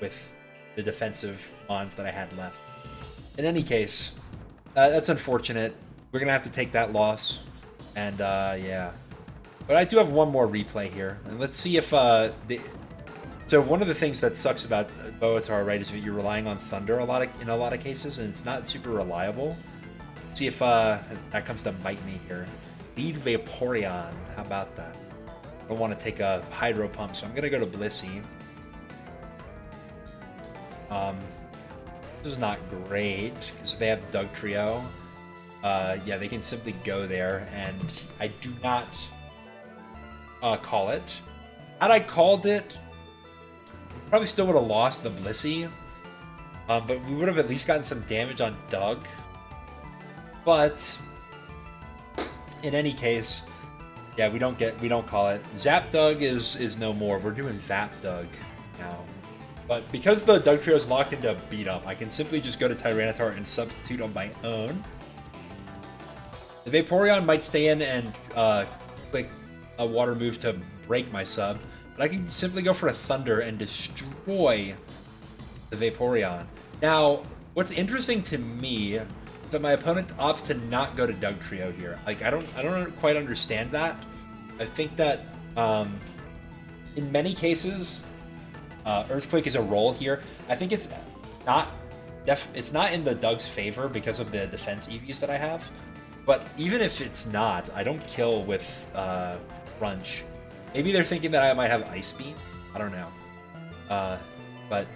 with the defensive mons that I had left. In any case, that's unfortunate. We're gonna have to take that loss, and yeah. But I do have one more replay here, and let's see if So one of the things that sucks about Boatar, right, is that you're relying on Thunder in a lot of cases, and it's not super reliable. See if that comes to bite me here. Lead Vaporeon. How about that? I don't want to take a Hydro Pump, so I'm gonna go to Blissey. This is not great because they have Dugtrio. Yeah, they can simply go there, and I do not call it. Had I called it, probably still would have lost the Blissey, but we would have at least gotten some damage on Doug. But in any case, yeah, we don't call it. Zap Doug is no more. We're doing Zap Doug now. But because the Dugtrio is locked into beat up, I can simply just go to Tyranitar and substitute on my own. The Vaporeon might stay in and click a water move to break my sub, but I can simply go for a Thunder and destroy the Vaporeon. Now, what's interesting to me is that my opponent opts to not go to Dugtrio here. Like, I don't quite understand that. I think that in many cases, Earthquake is a roll here. I think it's not in the Doug's favor because of the defense EVs that I have. But even if it's not, I don't kill with Crunch. Maybe they're thinking that I might have Ice Beam. I don't know. But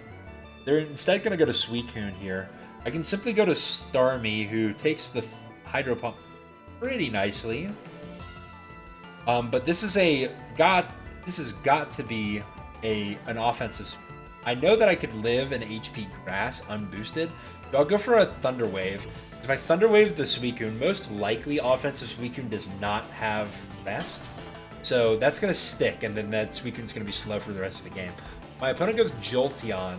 they're instead going to go to Suicune here. I can simply go to Starmie, who takes the Hydro Pump pretty nicely. But this has got to be an offensive. I know that I could live in HP Grass unboosted, so I'll go for a Thunder Wave. If I Thunder Wave the Suicune, most likely offensive Suicune does not have Rest, so that's going to stick, and then that Suicune's going to be slow for the rest of the game. My opponent goes Jolteon,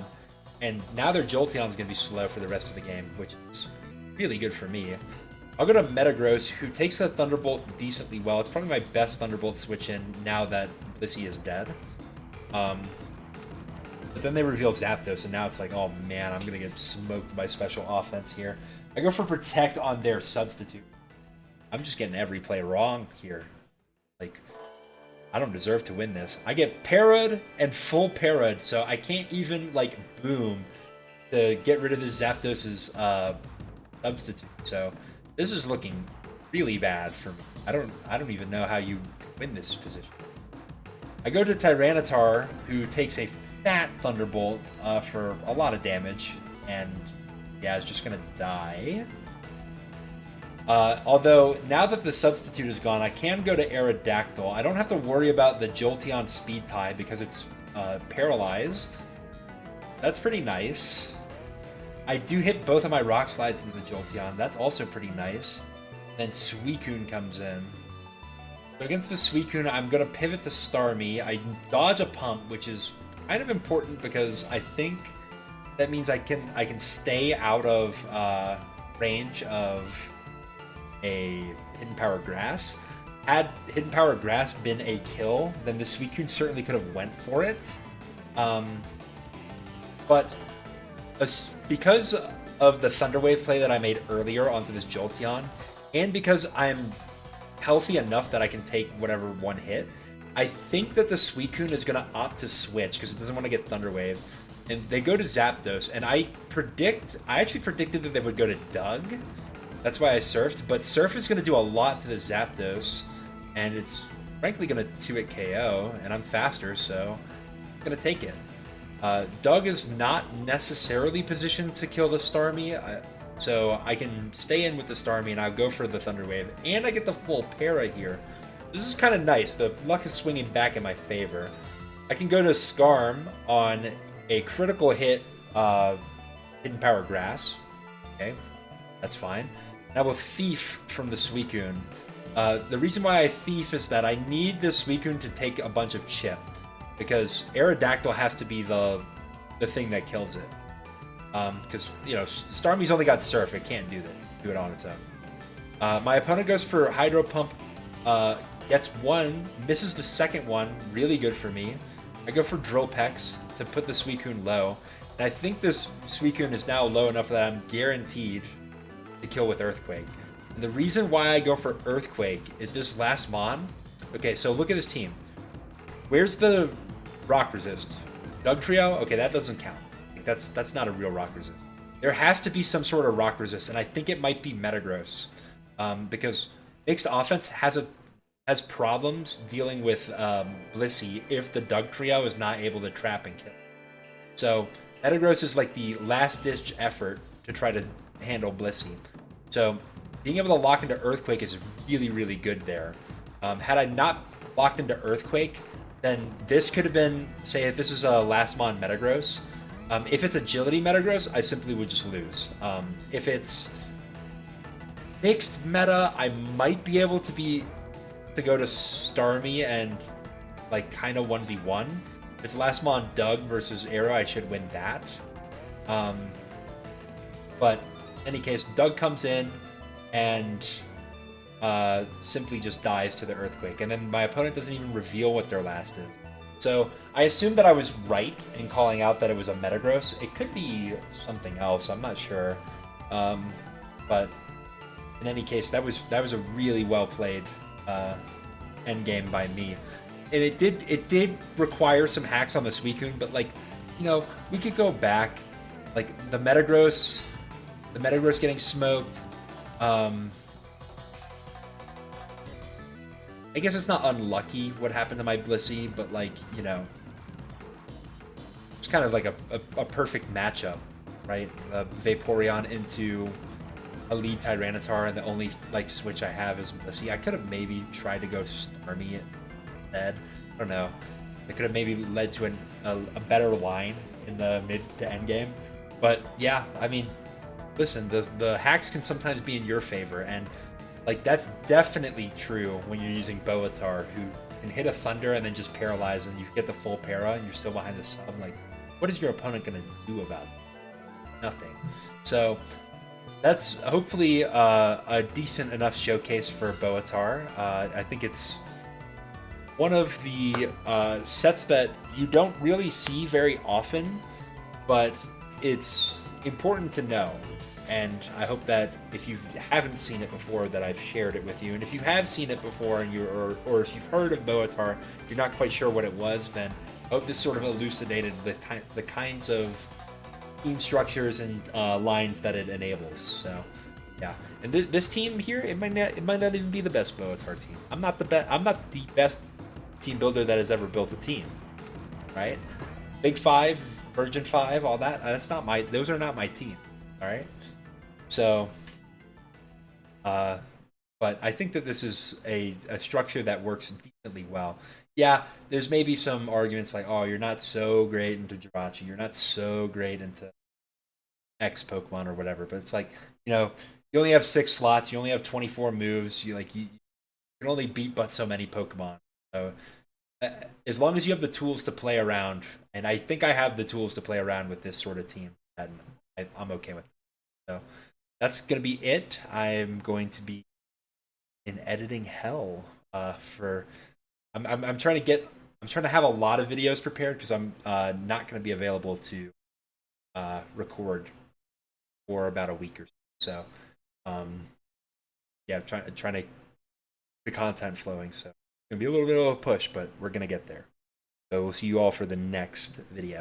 and now their Jolteon's going to be slow for the rest of the game, which is really good for me. I'll go to Metagross, who takes the Thunderbolt decently well. It's probably my best Thunderbolt switch in now that Blissey is dead. But then they reveal Zapdos, and now it's like, oh man, I'm gonna get smoked by special offense here. I go for Protect on their substitute. I'm just getting every play wrong here. Like, I don't deserve to win this. I get Parried and full Parried, so I can't even, like, boom to get rid of the Zapdos's substitute. So this is looking really bad for me. I don't even know how you win this position. I go to Tyranitar, who takes a fat Thunderbolt for a lot of damage, and yeah, is just gonna die. Although, now that the substitute is gone, I can go to Aerodactyl. I don't have to worry about the Jolteon speed tie because it's paralyzed. That's pretty nice. I do hit both of my Rock Slides into the Jolteon. That's also pretty nice. Then Suicune comes in. So against the Suicune, I'm going to pivot to Starmie. I dodge a Pump, which is kind of important because I think that means I can stay out of range of a Hidden Power Grass. Had Hidden Power Grass been a kill, then the Suicune certainly could have went for it. But because of the Thunder Wave play that I made earlier onto this Jolteon, and because I'm healthy enough that I can take whatever one hit, I think that the Suicune is going to opt to switch because it doesn't want to get Thunder Wave. And they go to Zapdos, and I actually predicted that they would go to Doug. That's why I surfed, but Surf is going to do a lot to the Zapdos, and it's frankly going to 2-hit KO, and I'm faster, so I'm going to take it. Doug is not necessarily positioned to kill the Starmie, so I can stay in with the Starmie, and I'll go for the Thunder Wave, and I get the full para here. This is kind of nice. The luck is swinging back in my favor. I can go to Skarm on a critical hit Hidden Power Grass. Okay, that's fine. Now with Thief from the Suicune. The reason why I Thief is that I need the Suicune to take a bunch of chip, because Aerodactyl has to be the thing that kills it. Because, you know, Starmie's only got Surf. It can't do it on its own. My opponent goes for Hydro Pump, gets one, misses the second one. Really good for me. I go for Drill Pex to put the Suicune low. And I think this Suicune is now low enough that I'm guaranteed to kill with Earthquake. And the reason why I go for Earthquake is this last Mon. Okay, so look at this team. Where's the Rock Resist? Dugtrio? Okay, that doesn't count. Like, that's not a real Rock Resist. There has to be some sort of Rock Resist, and I think it might be Metagross. Because Mixed Offense has problems dealing with Blissey if the Dugtrio is not able to trap and kill. So Metagross is like the last-ditch effort to try to handle Blissey. So being able to lock into Earthquake is really, really good there. Had I not locked into Earthquake, then this could have been, say, if this is a last Mon Metagross. If it's Agility Metagross, I simply would just lose. If it's mixed meta, I might be able to go to Starmie and like kind of 1v1. If it's last Mon Doug versus Arrow, I should win that. But in any case, Doug comes in and simply just dies to the Earthquake, and then my opponent doesn't even reveal what their last is. So I assumed that I was right in calling out that it was a Metagross. It could be something else, I'm not sure. But in any case, that was a really well played endgame by me. And it did require some hacks on the Suicune, but like, you know, we could go back, like the Metagross getting smoked. I guess it's not unlucky what happened to my Blissey, but like, you know, it's kind of like a perfect matchup, right? Vaporeon into a lead Tyranitar, and the only like switch I have is Blissey. I could have maybe tried to go Starmie instead. I don't know. It could have maybe led to a better line in the mid to end game. But yeah, I mean, listen, the hacks can sometimes be in your favor, and like that's definitely true when you're using Boatar, who can hit a Thunder and then just paralyze, and you get the full para, and you're still behind the sub. Like, what is your opponent gonna do about it? Nothing. So that's hopefully a decent enough showcase for Boatar. I think it's one of the sets that you don't really see very often, but it's important to know. And I hope that if you haven't seen it before, that I've shared it with you. And if you have seen it before, and or if you've heard of Boatar, you're not quite sure what it was, then I hope this sort of elucidated the kinds of team structures and lines that it enables. So yeah, and this team here, it might not even be the best Boatar team. I'm not the best team builder that has ever built a team, right? Big Five, Virgin 5, all that. Those are not my team. All right. So, but I think that this is a structure that works decently well. Yeah, there's maybe some arguments like, oh, you're not so great into Jirachi, you're not so great into X Pokemon or whatever. But it's like, you know, you only have 6 slots, you only have 24 moves, you can only beat but so many Pokemon. So as long as you have the tools to play around, and I think I have the tools to play around with this sort of team, and I'm okay with it. So that's gonna be it. I'm going to be in editing hell for. I'm trying to have a lot of videos prepared because I'm not going to be available to record for about a week or so. So yeah, I'm trying to keep the content flowing. So it's gonna be a little bit of a push, but we're gonna get there. So we'll see you all for the next video.